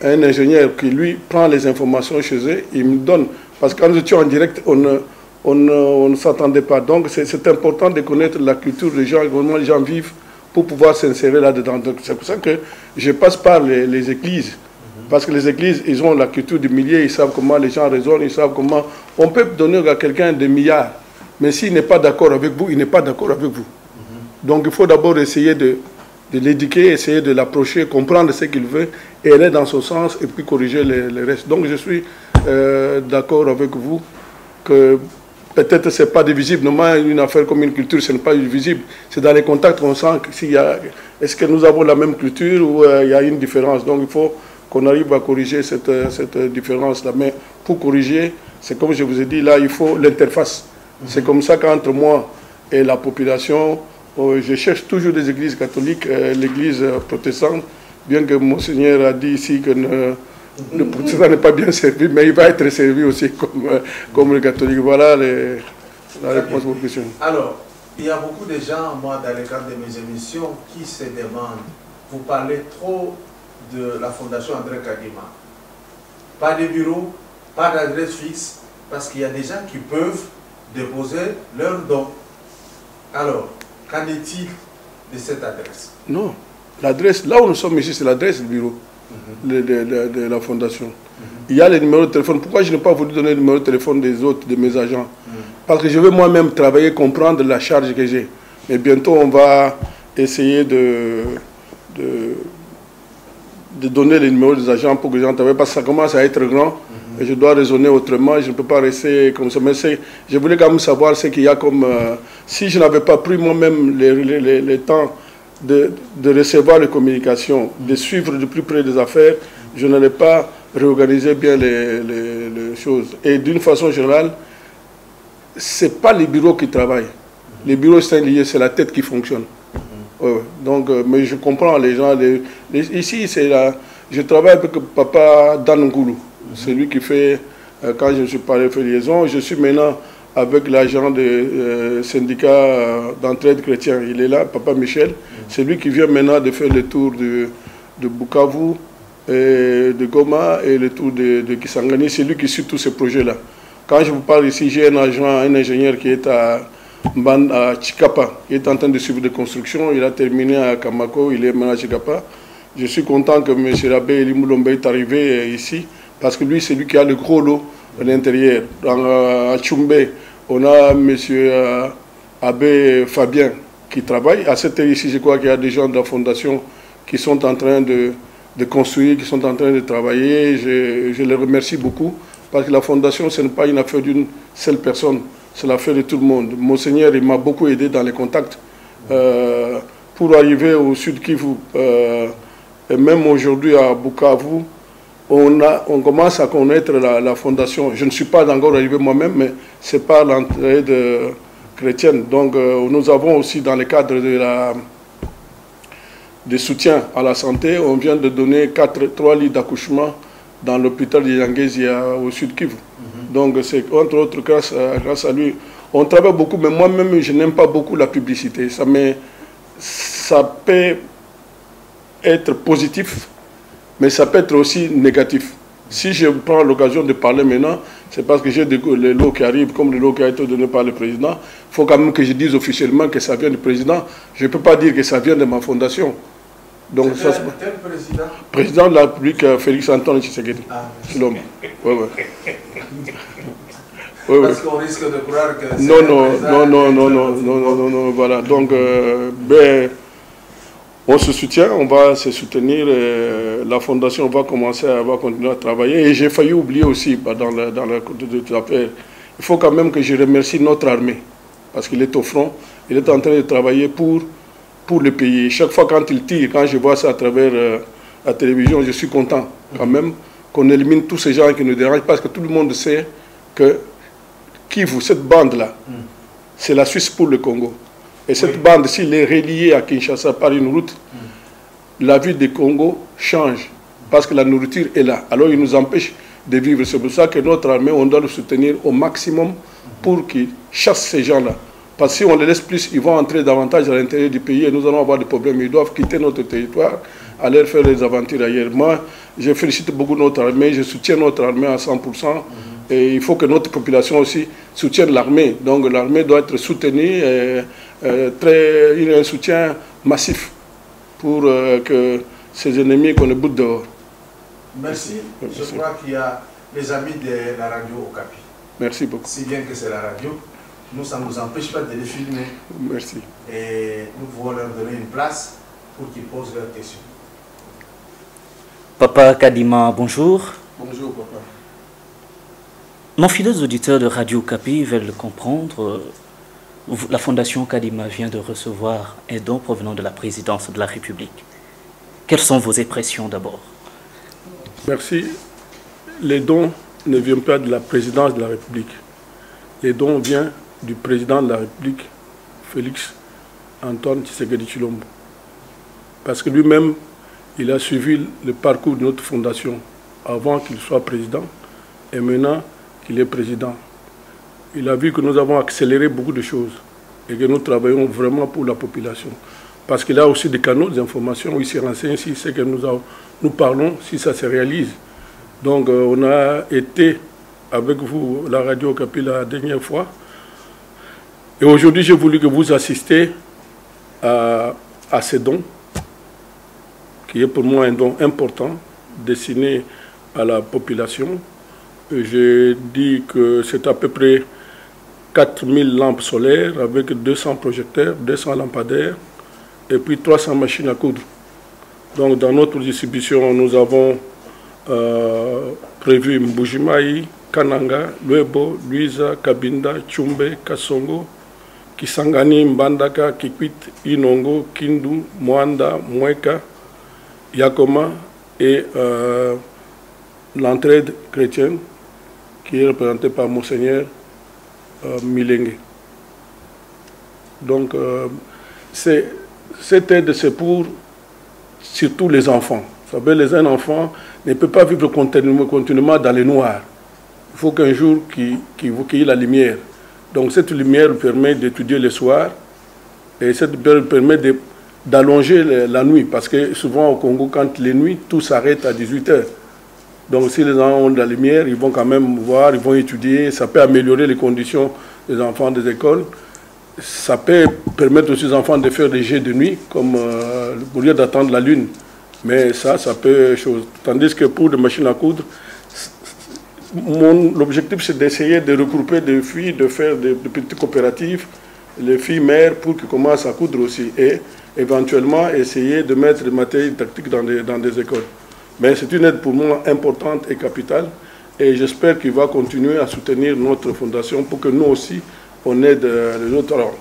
un ingénieur qui, lui, prend les informations chez eux, il me donne. Parce que quand nous étions en direct, on ne s'entendait pas. Donc, c'est important de connaître la culture des gens, comment les gens vivent, pour pouvoir s'insérer là-dedans. C'est pour ça que je passe par les églises. Parce que les églises, ils ont la culture du milieu, ils savent comment les gens raisonnent, ils savent comment... On peut donner à quelqu'un des milliards, mais s'il n'est pas d'accord avec vous, il n'est pas d'accord avec vous. Donc il faut d'abord essayer de l'éduquer, essayer de l'approcher, comprendre ce qu'il veut, et aller dans son sens, et puis corriger les restes. Donc je suis d'accord avec vous que... Peut-être ce n'est pas divisible. Normalement, une affaire comme une culture, ce n'est pas divisible. C'est dans les contacts qu'on sent est-ce que nous avons la même culture ou il y a une différence. Donc il faut qu'on arrive à corriger cette différence-là. Mais pour corriger, c'est comme je vous ai dit, là, il faut l'interface. C'est comme ça qu'entre moi et la population, je cherche toujours des églises catholiques, l'église protestante, bien que Monseigneur a dit ici que... Le protestant n'est pas bien servi, mais il va être servi aussi comme le catholique. Voilà la réponse à votre question. Alors, il y a beaucoup de gens, moi, dans le cadre de mes émissions, qui se demandent, vous parlez trop de la Fondation André Kadima. Pas de bureau, pas d'adresse fixe, parce qu'il y a des gens qui peuvent déposer leurs dons. Alors, qu'en est-il de cette adresse? Non, l'adresse, là où nous sommes ici, c'est l'adresse du bureau. De la Fondation. Il y a les numéros de téléphone. Pourquoi je n'ai pas voulu donner le numéro de téléphone des autres, de mes agents? Parce que je veux moi-même travailler, comprendre la charge que j'ai. Mais bientôt, on va essayer de donner les numéros des agents pour que les gens travaillent, parce que ça commence à être grand. Et je dois raisonner autrement, je ne peux pas rester comme ça. Mais je voulais quand même savoir ce qu'il y a comme... si je n'avais pas pris moi-même les temps de recevoir les communications, de suivre de plus près des affaires, je n'allais pas réorganiser bien les choses. Et d'une façon générale, ce n'est pas les bureaux qui travaillent. Les bureaux sont liés, c'est la tête qui fonctionne. Ouais. Donc, mais je comprends les gens. Ici, je travaille avec Papa Dan Ngoulou. C'est lui qui fait, quand je suis parlé de liaison, je suis maintenant avec l'agent du syndicat d'entraide chrétien. Il est là, Papa Michel. C'est lui qui vient maintenant de faire le tour de Bukavu, de Goma et le tour de Kisangani. C'est lui qui suit tous ces projets-là. Quand je vous parle ici, j'ai un agent, un ingénieur qui est à Chikapa, qui est en train de suivre des constructions. Il a terminé à Kamako, il est maintenant à Chikapa. Je suis content que M. Rabé Elimulombe est arrivé ici, parce que lui, c'est lui qui a le gros lot à l'intérieur. À Tchumbe, on a M. Abbé Fabien qui travaille. À cette heure ici, je crois qu'il y a des gens de la fondation qui sont en train de construire, qui sont en train de travailler. Je les remercie beaucoup, parce que la fondation, ce n'est pas une affaire d'une seule personne. C'est l'affaire de tout le monde. Monseigneur, il m'a beaucoup aidé dans les contacts. Pour arriver au Sud Kivu, et même aujourd'hui à Bukavu, on commence à connaître la fondation. Je ne suis pas encore arrivé moi-même, mais c'est par l'entraide chrétienne. Donc nous avons aussi, dans le cadre de soutien à la santé, on vient de donner 3 lits d'accouchement dans l'hôpital de Yangezi au Sud Kivu. Donc c'est entre autres grâce à lui. On travaille beaucoup, mais moi-même je n'aime pas beaucoup la publicité. Ça peut être positif, mais ça peut être aussi négatif. Si je prends l'occasion de parler maintenant, c'est parce que j'ai les lots qui arrivent, comme le lot qui a été donné par le président. Il faut quand même que je dise officiellement que ça vient du président. Je ne peux pas dire que ça vient de ma fondation. Donc, ça, quel président? Président de la République, Félix Antoine Tshisekedi. L'homme. Oui, oui. Parce qu'on risque de croire que c'est non, voilà. Donc, on se soutient, on va se soutenir. La fondation va continuer à travailler. Et j'ai failli oublier aussi, dans l'affaire, il faut quand même que je remercie notre armée, parce qu'il est au front, il est en train de travailler pour le pays. Chaque fois quand il tire, quand je vois ça à travers la télévision, je suis content quand même qu'on élimine tous ces gens qui nous dérangent, parce que tout le monde sait que Kivu, cette bande-là, c'est la Suisse pour le Congo. Et cette bande, s'il est reliée à Kinshasa par une route, la vie du Congo change, parce que la nourriture est là. Alors il nous empêche de vivre. C'est pour ça que notre armée, on doit le soutenir au maximum pour qu'il chasse ces gens-là. Parce que si on les laisse plus, ils vont entrer davantage à l'intérieur du pays et nous allons avoir des problèmes. Ils doivent quitter notre territoire, aller faire des aventures ailleurs. Moi, je félicite beaucoup notre armée, je soutiens notre armée à 100%. Et il faut que notre population aussi soutienne l'armée. Donc l'armée doit être soutenue, il y a un soutien massif pour que ces ennemis qu'on boute dehors. Merci. Je crois qu'il y a les amis de la radio Okapi. Merci beaucoup. Si bien que c'est la radio, nous, ça ne nous empêche pas de les filmer. Merci. Et nous voulons leur donner une place pour qu'ils posent leurs questions. Papa Kadima, bonjour. Bonjour, papa. Nos fidèles auditeurs de Radio Okapi veulent comprendre. La Fondation Kadima vient de recevoir un don provenant de la présidence de la République. Quelles sont vos impressions d'abord? Merci. Les dons ne viennent pas de la présidence de la République. Les dons viennent du président de la République, Félix Antoine Tshisekedi Tshilombo. Parce que lui-même, il a suivi le parcours de notre fondation avant qu'il soit président et maintenant qu'il est président. Il a vu que nous avons accéléré beaucoup de choses et que nous travaillons vraiment pour la population. Parce qu'il a aussi des canaux d'information où il se renseigne si c'est que nous parlons, si ça se réalise. Donc on a été avec vous, la radio Okapi, la dernière fois. Et aujourd'hui, j'ai voulu que vous assistiez à ces dons, qui est pour moi un don important, destiné à la population. J'ai dit que c'est à peu près 4000 lampes solaires avec 200 projecteurs, 200 lampadaires et puis 300 machines à coudre. Donc dans notre distribution, nous avons prévu Mbujimaï, Kananga, Luebo, Luiza, Kabinda, Tchumbe, Kasongo, Kisangani, Mbandaka, Kikwit, Inongo, Kindu, Mwanda, Mweka, Yakoma et l'entraide chrétienne, qui est représentée par Monseigneur Milengue. Donc, cette aide, c'est pour surtout les enfants. Vous savez, un enfant ne peut pas vivre continuellement dans le noir. Il faut qu'un jour qu'il y ait la lumière. Donc, cette lumière permet d'étudier le soir et cette lumière permet d'allonger la nuit. Parce que souvent au Congo, quand les nuits, tout s'arrête à 18 h. Donc, si les enfants ont de la lumière, ils vont quand même voir, ils vont étudier. Ça peut améliorer les conditions des enfants des écoles. Ça peut permettre aussi aux enfants de faire des jets de nuit, comme au lieu d'attendre la lune. Mais ça peut chose. Tandis que pour les machines à coudre, l'objectif c'est d'essayer de regrouper des filles, de faire des petites coopératives, les filles mères, pour qu'ils commencent à coudre aussi. Et éventuellement essayer de mettre des matériels didactiques dans des écoles. Mais c'est une aide pour moi importante et capitale. Et j'espère qu'il va continuer à soutenir notre fondation pour que nous aussi, on aide les autres. Alors,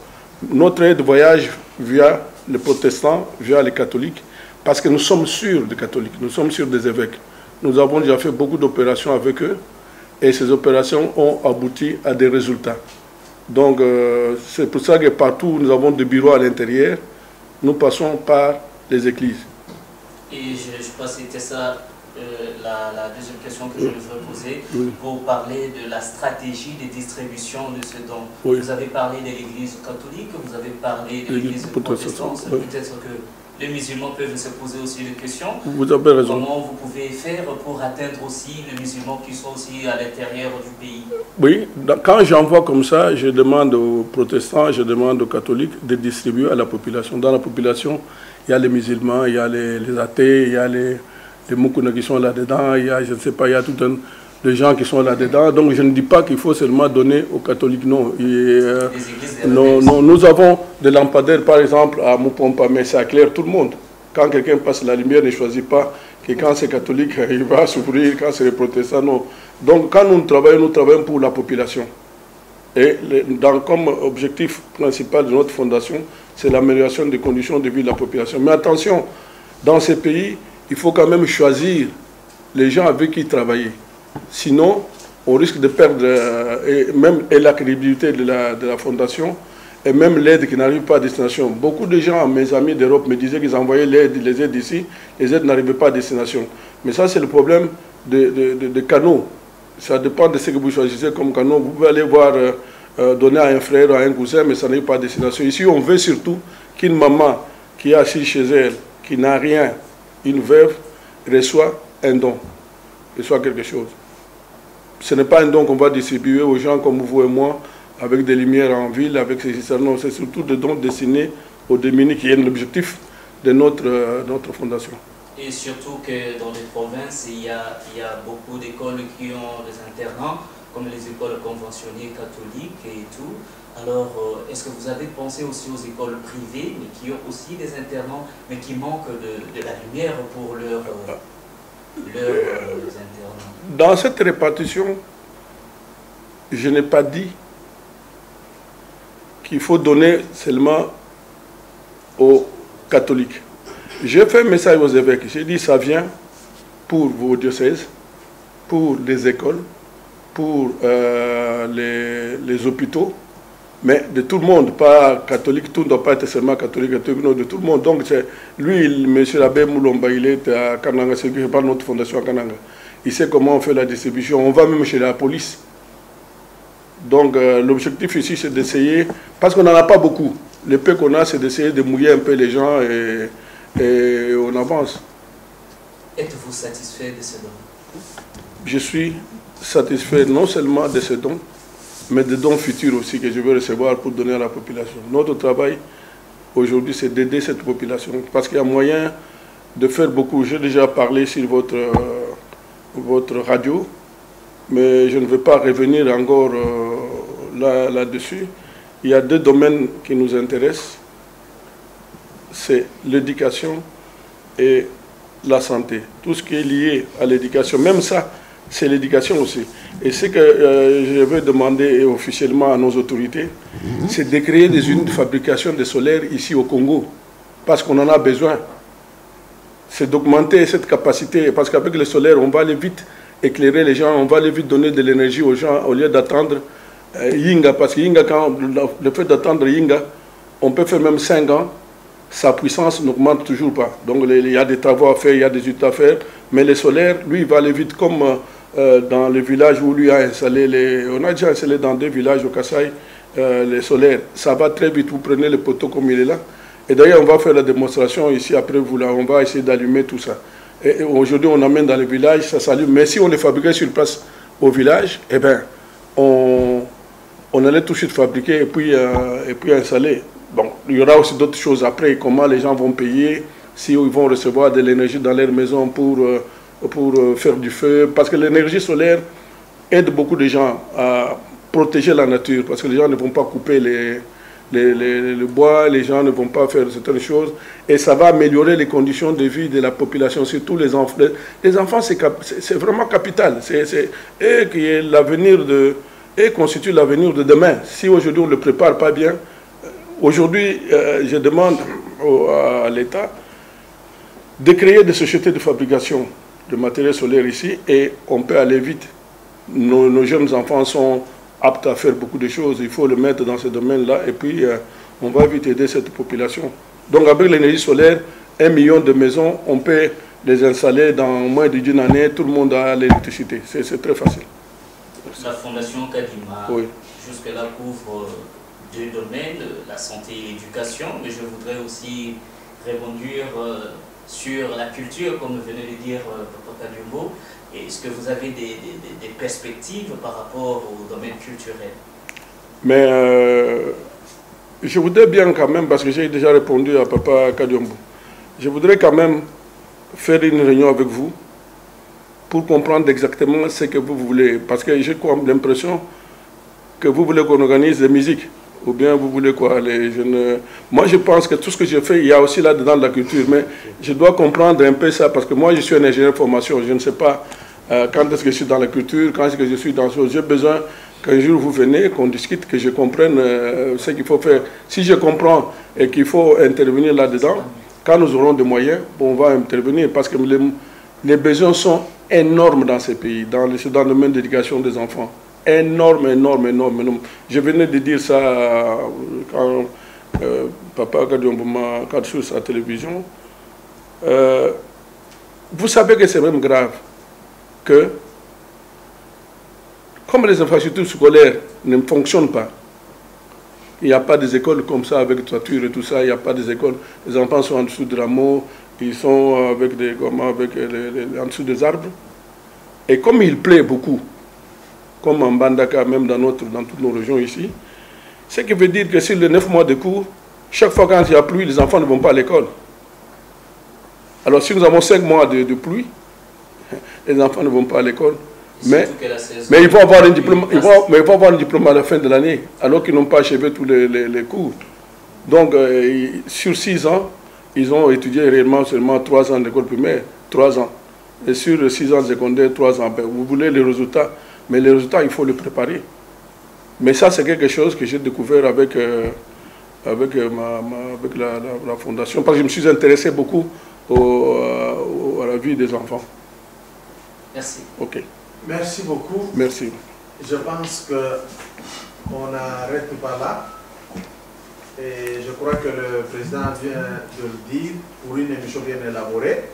notre aide voyage via les protestants, via les catholiques, parce que nous sommes sûrs des catholiques, nous sommes sûrs des évêques. Nous avons déjà fait beaucoup d'opérations avec eux et ces opérations ont abouti à des résultats. Donc, c'est pour ça que partout où nous avons des bureaux à l'intérieur, nous passons par les églises. Et je pense que c'était ça la deuxième question que je voudrais poser. Oui. Vous parlez de la stratégie de distribution de ce don. Oui. Vous avez parlé de l'église catholique, vous avez parlé de l'église protestante. Oui. Peut-être que les musulmans peuvent se poser aussi des questions. Vous avez raison. Comment vous pouvez faire pour atteindre aussi les musulmans qui sont aussi à l'intérieur du pays? Oui, quand j'envoie comme ça, je demande aux protestants, je demande aux catholiques de distribuer à la population. Dans la population, il y a les musulmans, il y a les athées, il y a les Mukuna qui sont là-dedans, il y a, je ne sais pas, il y a tout un de gens qui sont là-dedans. Donc je ne dis pas qu'il faut seulement donner aux catholiques, non. Nous avons des lampadaires, par exemple, à Mupompa, mais ça éclaire tout le monde. Quand quelqu'un passe la lumière, ne choisit pas que quand c'est catholique, il va souffrir, quand c'est les protestants, non. Donc quand nous travaillons pour la population. Et comme objectif principal de notre fondation, c'est l'amélioration des conditions de vie de la population. Mais attention, dans ces pays, il faut quand même choisir les gens avec qui travailler. Sinon, on risque de perdre la crédibilité de la fondation et même l'aide qui n'arrive pas à destination. Beaucoup de gens, mes amis d'Europe, me disaient qu'ils envoyaient les aides ici, les aides n'arrivaient pas à destination. Mais ça, c'est le problème de canaux. Ça dépend de ce que vous choisissez comme canaux. Vous pouvez aller voir, donner à un frère, à un cousin, mais ça n'arrive pas à destination. Ici, on veut surtout qu'une maman qui est assise chez elle, qui n'a rien, une veuve, reçoit un don, reçoit quelque chose. Ce n'est pas un don qu'on va distribuer aux gens comme vous et moi, avec des lumières en ville, avec ces histoires. Non, c'est surtout des dons destinés aux démunis qui est l'objectif de notre fondation. Et surtout que dans les provinces, il y a beaucoup d'écoles qui ont des internats, comme les écoles conventionnées catholiques et tout. Alors, est-ce que vous avez pensé aussi aux écoles privées, mais qui ont aussi des internats, mais qui manquent de la lumière pour leurs internats? Dans cette répartition, je n'ai pas dit qu'il faut donner seulement aux catholiques. J'ai fait un message aux évêques. J'ai dit ça vient pour vos diocèses, pour les écoles, pour les hôpitaux, mais de tout le monde, pas catholique, tout ne doit pas être seulement catholique, non, de tout le monde. Donc, lui, M. l'abbé Moulomba, il est à Kananga, c'est lui qui parle de notre fondation à Kananga. Il sait comment on fait la distribution. On va même chez la police. Donc, l'objectif ici, c'est d'essayer, parce qu'on n'en a pas beaucoup. Le peu qu'on a, c'est d'essayer de mouiller un peu les gens et on avance. Êtes-vous satisfait de ce don? Je suis satisfait non seulement de ce don, mais des dons futurs aussi que je vais recevoir pour donner à la population. Notre travail aujourd'hui, c'est d'aider cette population, parce qu'il y a moyen de faire beaucoup. J'ai déjà parlé sur votre radio, mais je ne veux pas revenir encore là-dessus. Il y a deux domaines qui nous intéressent, c'est l'éducation et la santé. Tout ce qui est lié à l'éducation, même ça, c'est l'éducation aussi. Et ce que je vais demander officiellement à nos autorités, c'est de créer des unités de fabrication de solaire ici au Congo, parce qu'on en a besoin. C'est d'augmenter cette capacité, parce qu'avec le solaire, on va aller vite éclairer les gens, on va aller vite donner de l'énergie aux gens au lieu d'attendre Yinga. Parce que Yinga, le fait d'attendre Yinga, on peut faire même 5 ans, sa puissance n'augmente toujours pas. Donc il y a des travaux à faire, il y a des études à faire, mais le solaire, lui, il va aller vite comme dans le village où lui a installé, on a déjà installé dans 2 villages au Kasaï, les solaires. Ça va très vite, vous prenez le poteau comme il est là. Et d'ailleurs, on va faire la démonstration ici, après vous là, on va essayer d'allumer tout ça. Et aujourd'hui, on amène dans le village, ça s'allume. Mais si on les fabriquait sur place au village, eh bien, on allait tout de suite fabriquer et puis installer. Bon, il y aura aussi d'autres choses après, comment les gens vont payer, si ils vont recevoir de l'énergie dans leur maison pour faire du feu. Parce que l'énergie solaire aide beaucoup de gens à protéger la nature, parce que les gens ne vont pas couper le bois, les gens ne vont pas faire certaines choses, et ça va améliorer les conditions de vie de la population, surtout les enfants. Les enfants, c'est vraiment capital. C'est eux qui est l'avenir et constituent l'avenir de demain. Si aujourd'hui on ne le prépare pas bien, aujourd'hui, je demande à l'État de créer des sociétés de fabrication de matériel solaire ici, et on peut aller vite. Nos jeunes enfants sont aptes à faire beaucoup de choses, il faut le mettre dans ce domaine-là, et puis on va vite aider cette population. Donc avec l'énergie solaire, 1 million de maisons, on peut les installer dans moins d'une année, tout le monde a l'électricité, c'est très facile. La Fondation Kadima, oui, jusque-là, couvre 2 domaines, la santé et l'éducation, mais je voudrais aussi rebondir sur la culture, comme venait de dire Papa Kadiombo. Est-ce que vous avez des perspectives par rapport au domaine culturel? Mais je voudrais bien quand même, parce que j'ai déjà répondu à Papa Kadiombo, je voudrais quand même faire une réunion avec vous pour comprendre exactement ce que vous voulez. Parce que j'ai l'impression que vous voulez qu'on organise des musiques, ou bien vous voulez quoi, les jeunes. Moi je pense que tout ce que je fais, il y a aussi là-dedans de la culture, mais je dois comprendre un peu ça, parce que moi je suis un ingénieur de formation, je ne sais pas quand est-ce que je suis dans la culture, quand est-ce que je suis dans ce... J'ai besoin qu'un jour vous venez, qu'on discute, que je comprenne ce qu'il faut faire. Si je comprends et qu'il faut intervenir là-dedans, quand nous aurons des moyens, bon, on va intervenir, parce que les besoins sont énormes dans ces pays, dans le domaine de l'éducation des enfants. Énorme, énorme, énorme, énorme. Je venais de dire ça quand Papa Kadiombo m'a catché sur la télévision. Vous savez que c'est même grave que, comme les infrastructures scolaires ne fonctionnent pas, il n'y a pas des écoles comme ça avec toiture et tout ça, il n'y a pas des écoles, les enfants sont en dessous de rameaux, ils sont en dessous des arbres. Et comme il plaît beaucoup, comme en Bandaka, même dans toutes nos régions ici, ce qui veut dire que sur les 9 mois de cours, chaque fois quand il y a pluie, les enfants ne vont pas à l'école. Alors si nous avons 5 mois de pluie, les enfants ne vont pas à l'école. Mais ils vont avoir un diplôme, ils vont avoir un diplôme à la fin de l'année, alors qu'ils n'ont pas achevé tous les cours. Donc sur 6 ans, ils ont étudié réellement seulement 3 ans d'école primaire, 3 ans. Et sur 6 ans de secondaire, 3 ans. Vous voulez les résultats, mais les résultats, il faut les préparer. Mais ça, c'est quelque chose que j'ai découvert avec la fondation, parce que je me suis intéressé beaucoup à la vie des enfants. Merci. Ok. Merci beaucoup. Merci. Je pense qu'on arrête par là. Et je crois que le président vient de le dire, pour une émission bien élaborée.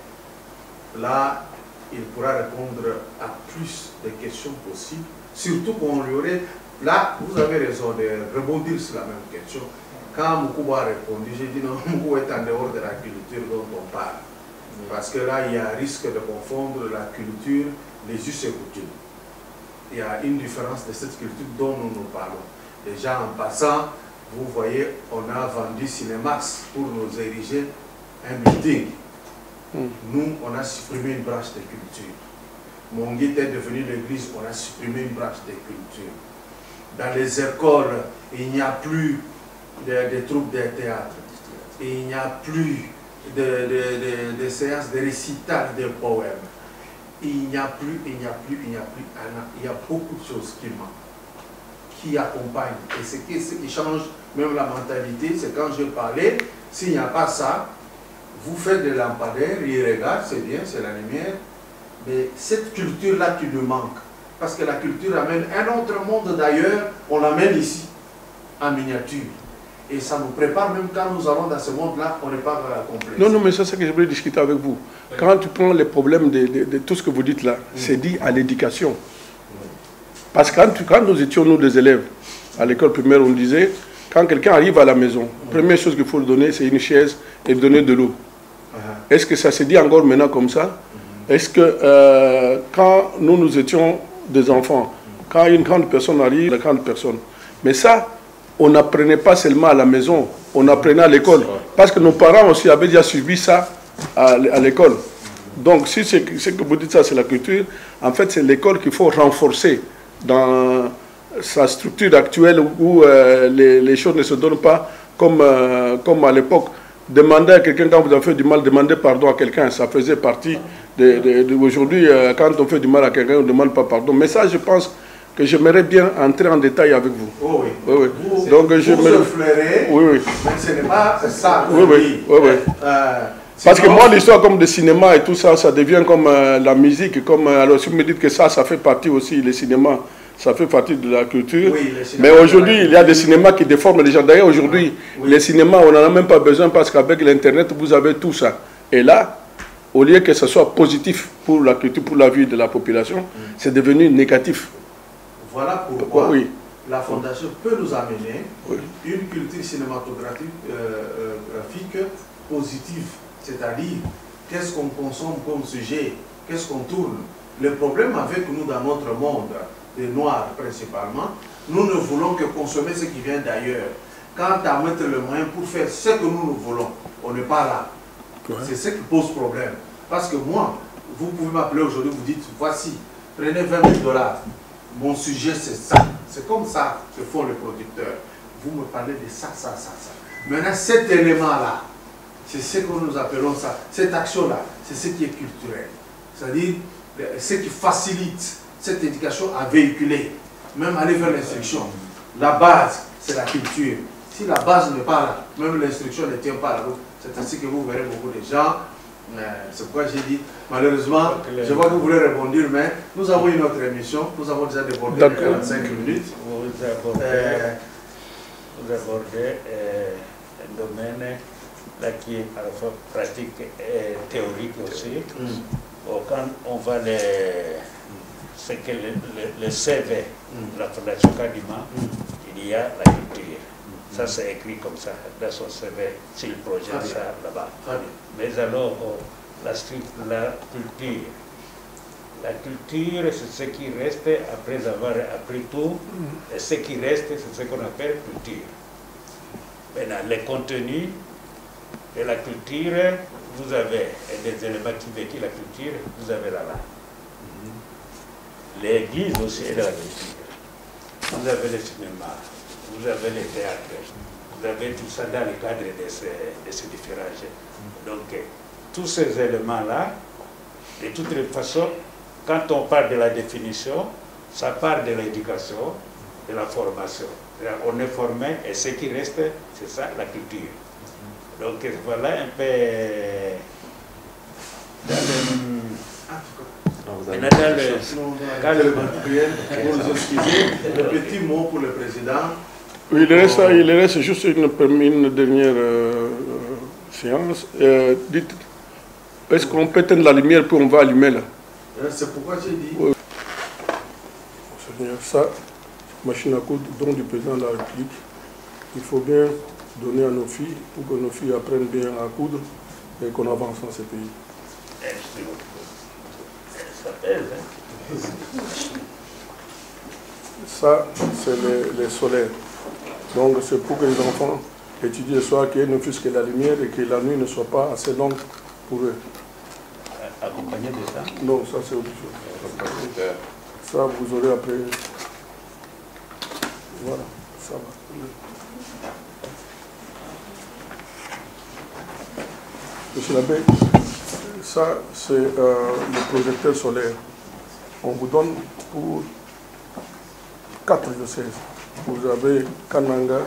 Là, il pourra répondre à plus de questions possibles. Surtout qu'on lui aurait... Là, vous avez raison de rebondir sur la même question. Quand Moukouba a répondu, j'ai dit non, Moukouba est en dehors de la culture dont on parle. Parce que là, il y a un risque de confondre la culture, les us et coutumes. Il y a une différence de cette culture dont nous parlons. Déjà, en passant, vous voyez, on a vendu Cinémax pour nous ériger un building. Nous, on a supprimé une branche de culture. Monguit est devenu l'église, on a supprimé une branche de culture. Dans les écoles, il n'y a plus de troupes de théâtre. Il n'y a plus de séances de récital de poèmes. Il n'y a plus. Il y a beaucoup de choses qui manquent, qui accompagnent. Et ce qui change même la mentalité, c'est quand je parlais, s'il n'y a pas ça, vous faites des lampadaires, ils regardent, c'est bien, c'est la lumière, Mais cette culture-là qui nous manque, parce que la culture amène un autre monde d'ailleurs, on l'amène ici, en miniature. Et ça nous prépare, même quand nous allons dans ce monde-là, on n'est pas complet. Non, non, mais c'est ça que je voulais discuter avec vous. Quand tu prends les problèmes de tout ce que vous dites là, c'est dit à l'éducation. Parce que quand nous étions, nous, des élèves, à l'école primaire, on disait, quand quelqu'un arrive à la maison, première chose qu'il faut lui donner, c'est une chaise et lui donner de l'eau. Est-ce que ça se dit encore maintenant comme ça? Est-ce que quand nous étions des enfants, quand une grande personne arrive, la grande personne, mais ça, on n'apprenait pas seulement à la maison, on apprenait à l'école. Parce que nos parents aussi avaient déjà suivi ça à l'école. Donc, si ce que vous dites, ça, c'est la culture, en fait, c'est l'école qu'il faut renforcer dans sa structure actuelle où les choses ne se donnent pas comme à l'époque. Demander à quelqu'un, quand vous avez fait du mal, demander pardon à quelqu'un, ça faisait partie aujourd'hui, quand on fait du mal à quelqu'un, on ne demande pas pardon. Mais ça, je pense que j'aimerais bien entrer en détail avec vous. Oh oui. Oui, oui. Vous, donc, vous je soufflerez, oui, oui. mais ce n'est pas ça. Oui, oui, oui, oui. Parce que moi, l'histoire comme le cinéma et tout ça, ça devient comme la musique. Comme, alors, si vous me dites que ça fait partie aussi, le cinéma, ça fait partie de la culture. Oui, mais aujourd'hui, il y a des cinémas qui déforment les gens. D'ailleurs, aujourd'hui, les cinémas, on n'en a même pas besoin parce qu'avec l'Internet, vous avez tout ça. Et là, au lieu que ce soit positif pour la culture, pour la vie de la population, c'est devenu négatif. Voilà pourquoi oui. La Fondation peut nous amener une culture cinématographique positive. C'est-à-dire, qu'est-ce qu'on consomme comme sujet, qu'est-ce qu'on tourne. Le problème avec nous dans notre monde, des Noirs principalement, nous ne voulons que consommer ce qui vient d'ailleurs. Quant à mettre le moyen pour faire ce que nous voulons, on n'est pas là. C'est ce qui pose problème. Parce que moi, vous pouvez m'appeler aujourd'hui, vous dites, voici, prenez 20 000 $. Mon sujet, c'est ça. C'est comme ça que font les producteurs. Vous me parlez de ça, ça, ça, ça. Maintenant, cet élément-là, c'est ce que nous appelons ça. Cette action-là, c'est ce qui est culturel. C'est-à-dire, ce qui facilite cette éducation à véhiculer, même aller vers l'instruction. La base, c'est la culture. Si la base n'est pas là, même l'instruction ne tient pas là. C'est ainsi que vous verrez beaucoup de gens. C'est pourquoi j'ai dit, malheureusement, je vois que vous voulez répondre, mais nous avons une autre émission, nous avons déjà débordé 45 minutes. Vous abordez un domaine là, qui est à la fois pratique et théorique aussi. Bon, quand on va ce que le CV de la Fondation Kadima, il y a la culture. Ça, c'est écrit comme ça, dans son CV, s'il projette ça là-bas. Mais alors, la culture. La culture, c'est ce qui reste après avoir appris tout, et ce qui reste, c'est ce qu'on appelle culture. Maintenant, les contenus de la culture, vous avez des éléments qui véhiculent la culture, vous avez là-bas. L'église aussi est de la culture. Vous avez le cinéma, vous avez le théâtre, vous avez tout ça dans le cadre de ces différents jeux. Donc, tous ces éléments-là, de toutes les façons, quand on parle de la définition, ça part de l'éducation, de la formation. On est formé et ce qui reste, c'est ça, la culture. Donc voilà un peu le petit mot pour le président. Oui, il reste juste une dernière séance. Dites, est-ce qu'on peut éteindre la lumière puis on va allumer là? C'est pourquoi j'ai dit. Oui. Seigneur, ça, machine à coudre, don du président de la République, il faut bien donner à nos filles pour que nos filles apprennent bien à coudre et qu'on avance dans ce pays. Ça pèse, hein? Ça, c'est les solaires. Donc, c'est pour que les enfants étudient le soir, qu'il ne fût que la lumière et que la nuit ne soit pas assez longue pour eux. Accompagné de ça? Non, ça c'est autre chose. Ça, vous aurez après. Voilà, ça va. Monsieur l'abbé, ça c'est le projecteur solaire. On vous donne pour 4 diocèses. Vous avez Kananga,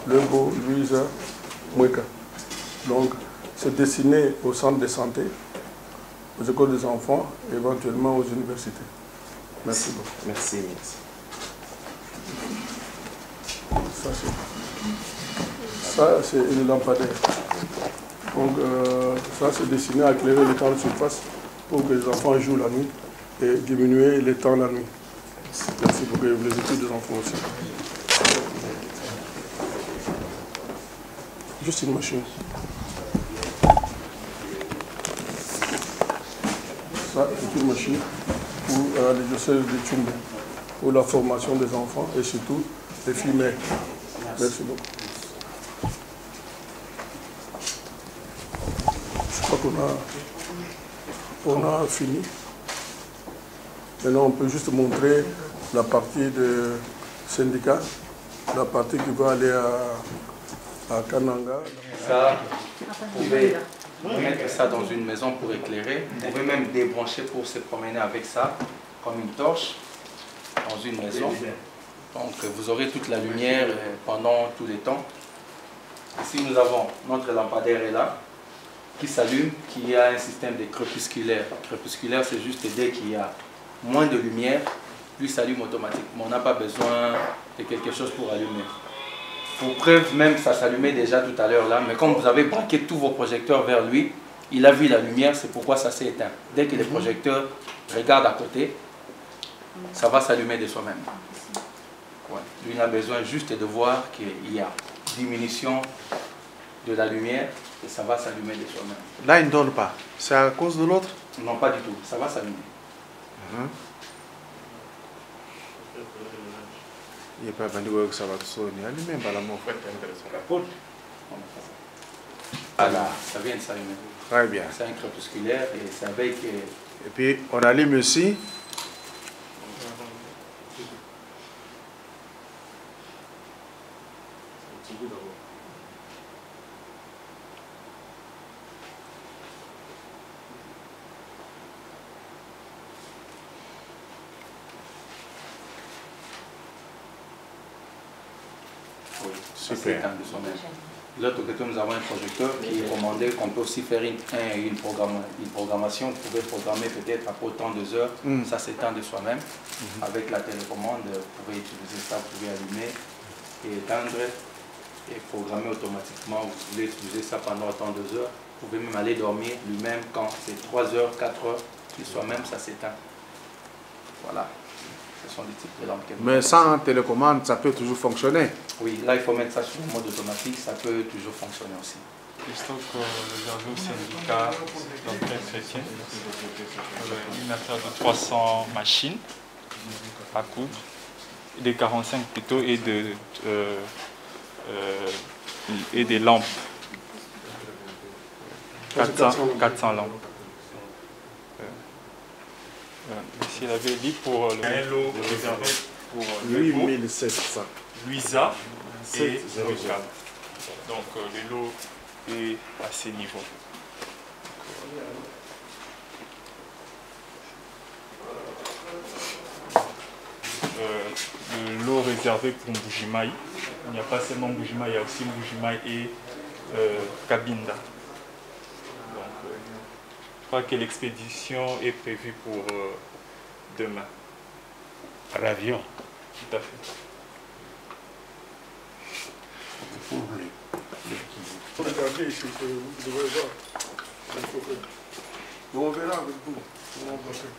Lembo, Luisa, Mweka. Donc, c'est destiné au centre de santé. aux écoles des enfants et éventuellement aux universités. Merci beaucoup. Merci, merci. Ça, c'est une lampadaire. Donc, ça, c'est destiné à éclairer les temps de surface pour que les enfants jouent la nuit et diminuer les temps la nuit. Merci pour les études des enfants aussi. Juste une machine. Ça, c'est une machine pour les diocèses de Tchumbe, pour la formation des enfants et surtout des filles mères. Merci beaucoup. Je crois qu'on a fini. Maintenant, on peut juste montrer la partie de syndicat, la partie qui va aller à Kananga. Ça, vous pouvez mettre ça dans une maison pour éclairer. Vous pouvez même débrancher pour se promener avec ça, comme une torche, dans une maison. Donc vous aurez toute la lumière pendant tous les temps. Ici nous avons notre lampadaire est là, qui s'allume, qui a un système de crépusculaire. Crépusculaire, c'est juste dès qu'il y a moins de lumière, lui s'allume automatiquement. On n'a pas besoin de quelque chose pour allumer. Pour preuve, même ça s'allumait déjà tout à l'heure là, mais comme vous avez braqué tous vos projecteurs vers lui, il a vu la lumière, c'est pourquoi ça s'est éteint. Dès que les projecteurs regardent à côté, ça va s'allumer de soi-même. Ouais. Lui, il a besoin juste de voir qu'il y a diminution de la lumière et ça va s'allumer de soi-même. Là, il ne donne pas. C'est à cause de l'autre? Non, pas du tout. Ça va s'allumer. Il n'y a pas de que ça va sonner. Allumez, Voilà, ça vient de s'allumer. Très bien. C'est un crépusculaire et c'est avec... Et puis, on allume aussi. Oui, super. De l'autre côté, nous avons un projecteur qui est commandé, qu'on peut aussi faire une programmation. Vous pouvez programmer peut-être après autant de heures, ça s'éteint de soi-même. Avec la télécommande, vous pouvez utiliser ça, vous pouvez allumer et éteindre et programmer automatiquement. Vous pouvez utiliser ça pendant autant de heures. Vous pouvez même aller dormir lui-même quand c'est 3 heures, 4 heures, de soi-même, ça s'éteint. Voilà. Ce sont des types de lampes. Mais sans télécommande, ça peut toujours fonctionner. Oui, là il faut mettre ça sur le mode automatique, ça peut toujours fonctionner aussi. Le stock réservé au syndicat d'entraide chrétienne, une affaire de 300 machines à coudre, des 45 plutôt et des lampes. 400 lampes. Ici, il avait dit pour un lot réservé pour 8700. Luisa et 04. Donc le lot est à ces niveaux. Le lot réservé pour Mbujimaï. Il n'y a pas seulement Mbujimaï, il y a aussi Mbujimaï et Kabinda. Donc, je crois que l'expédition est prévue pour demain. Par avion. Tout à fait. Regardez ici, vous devez voir. On verra avec vous comment on va faire.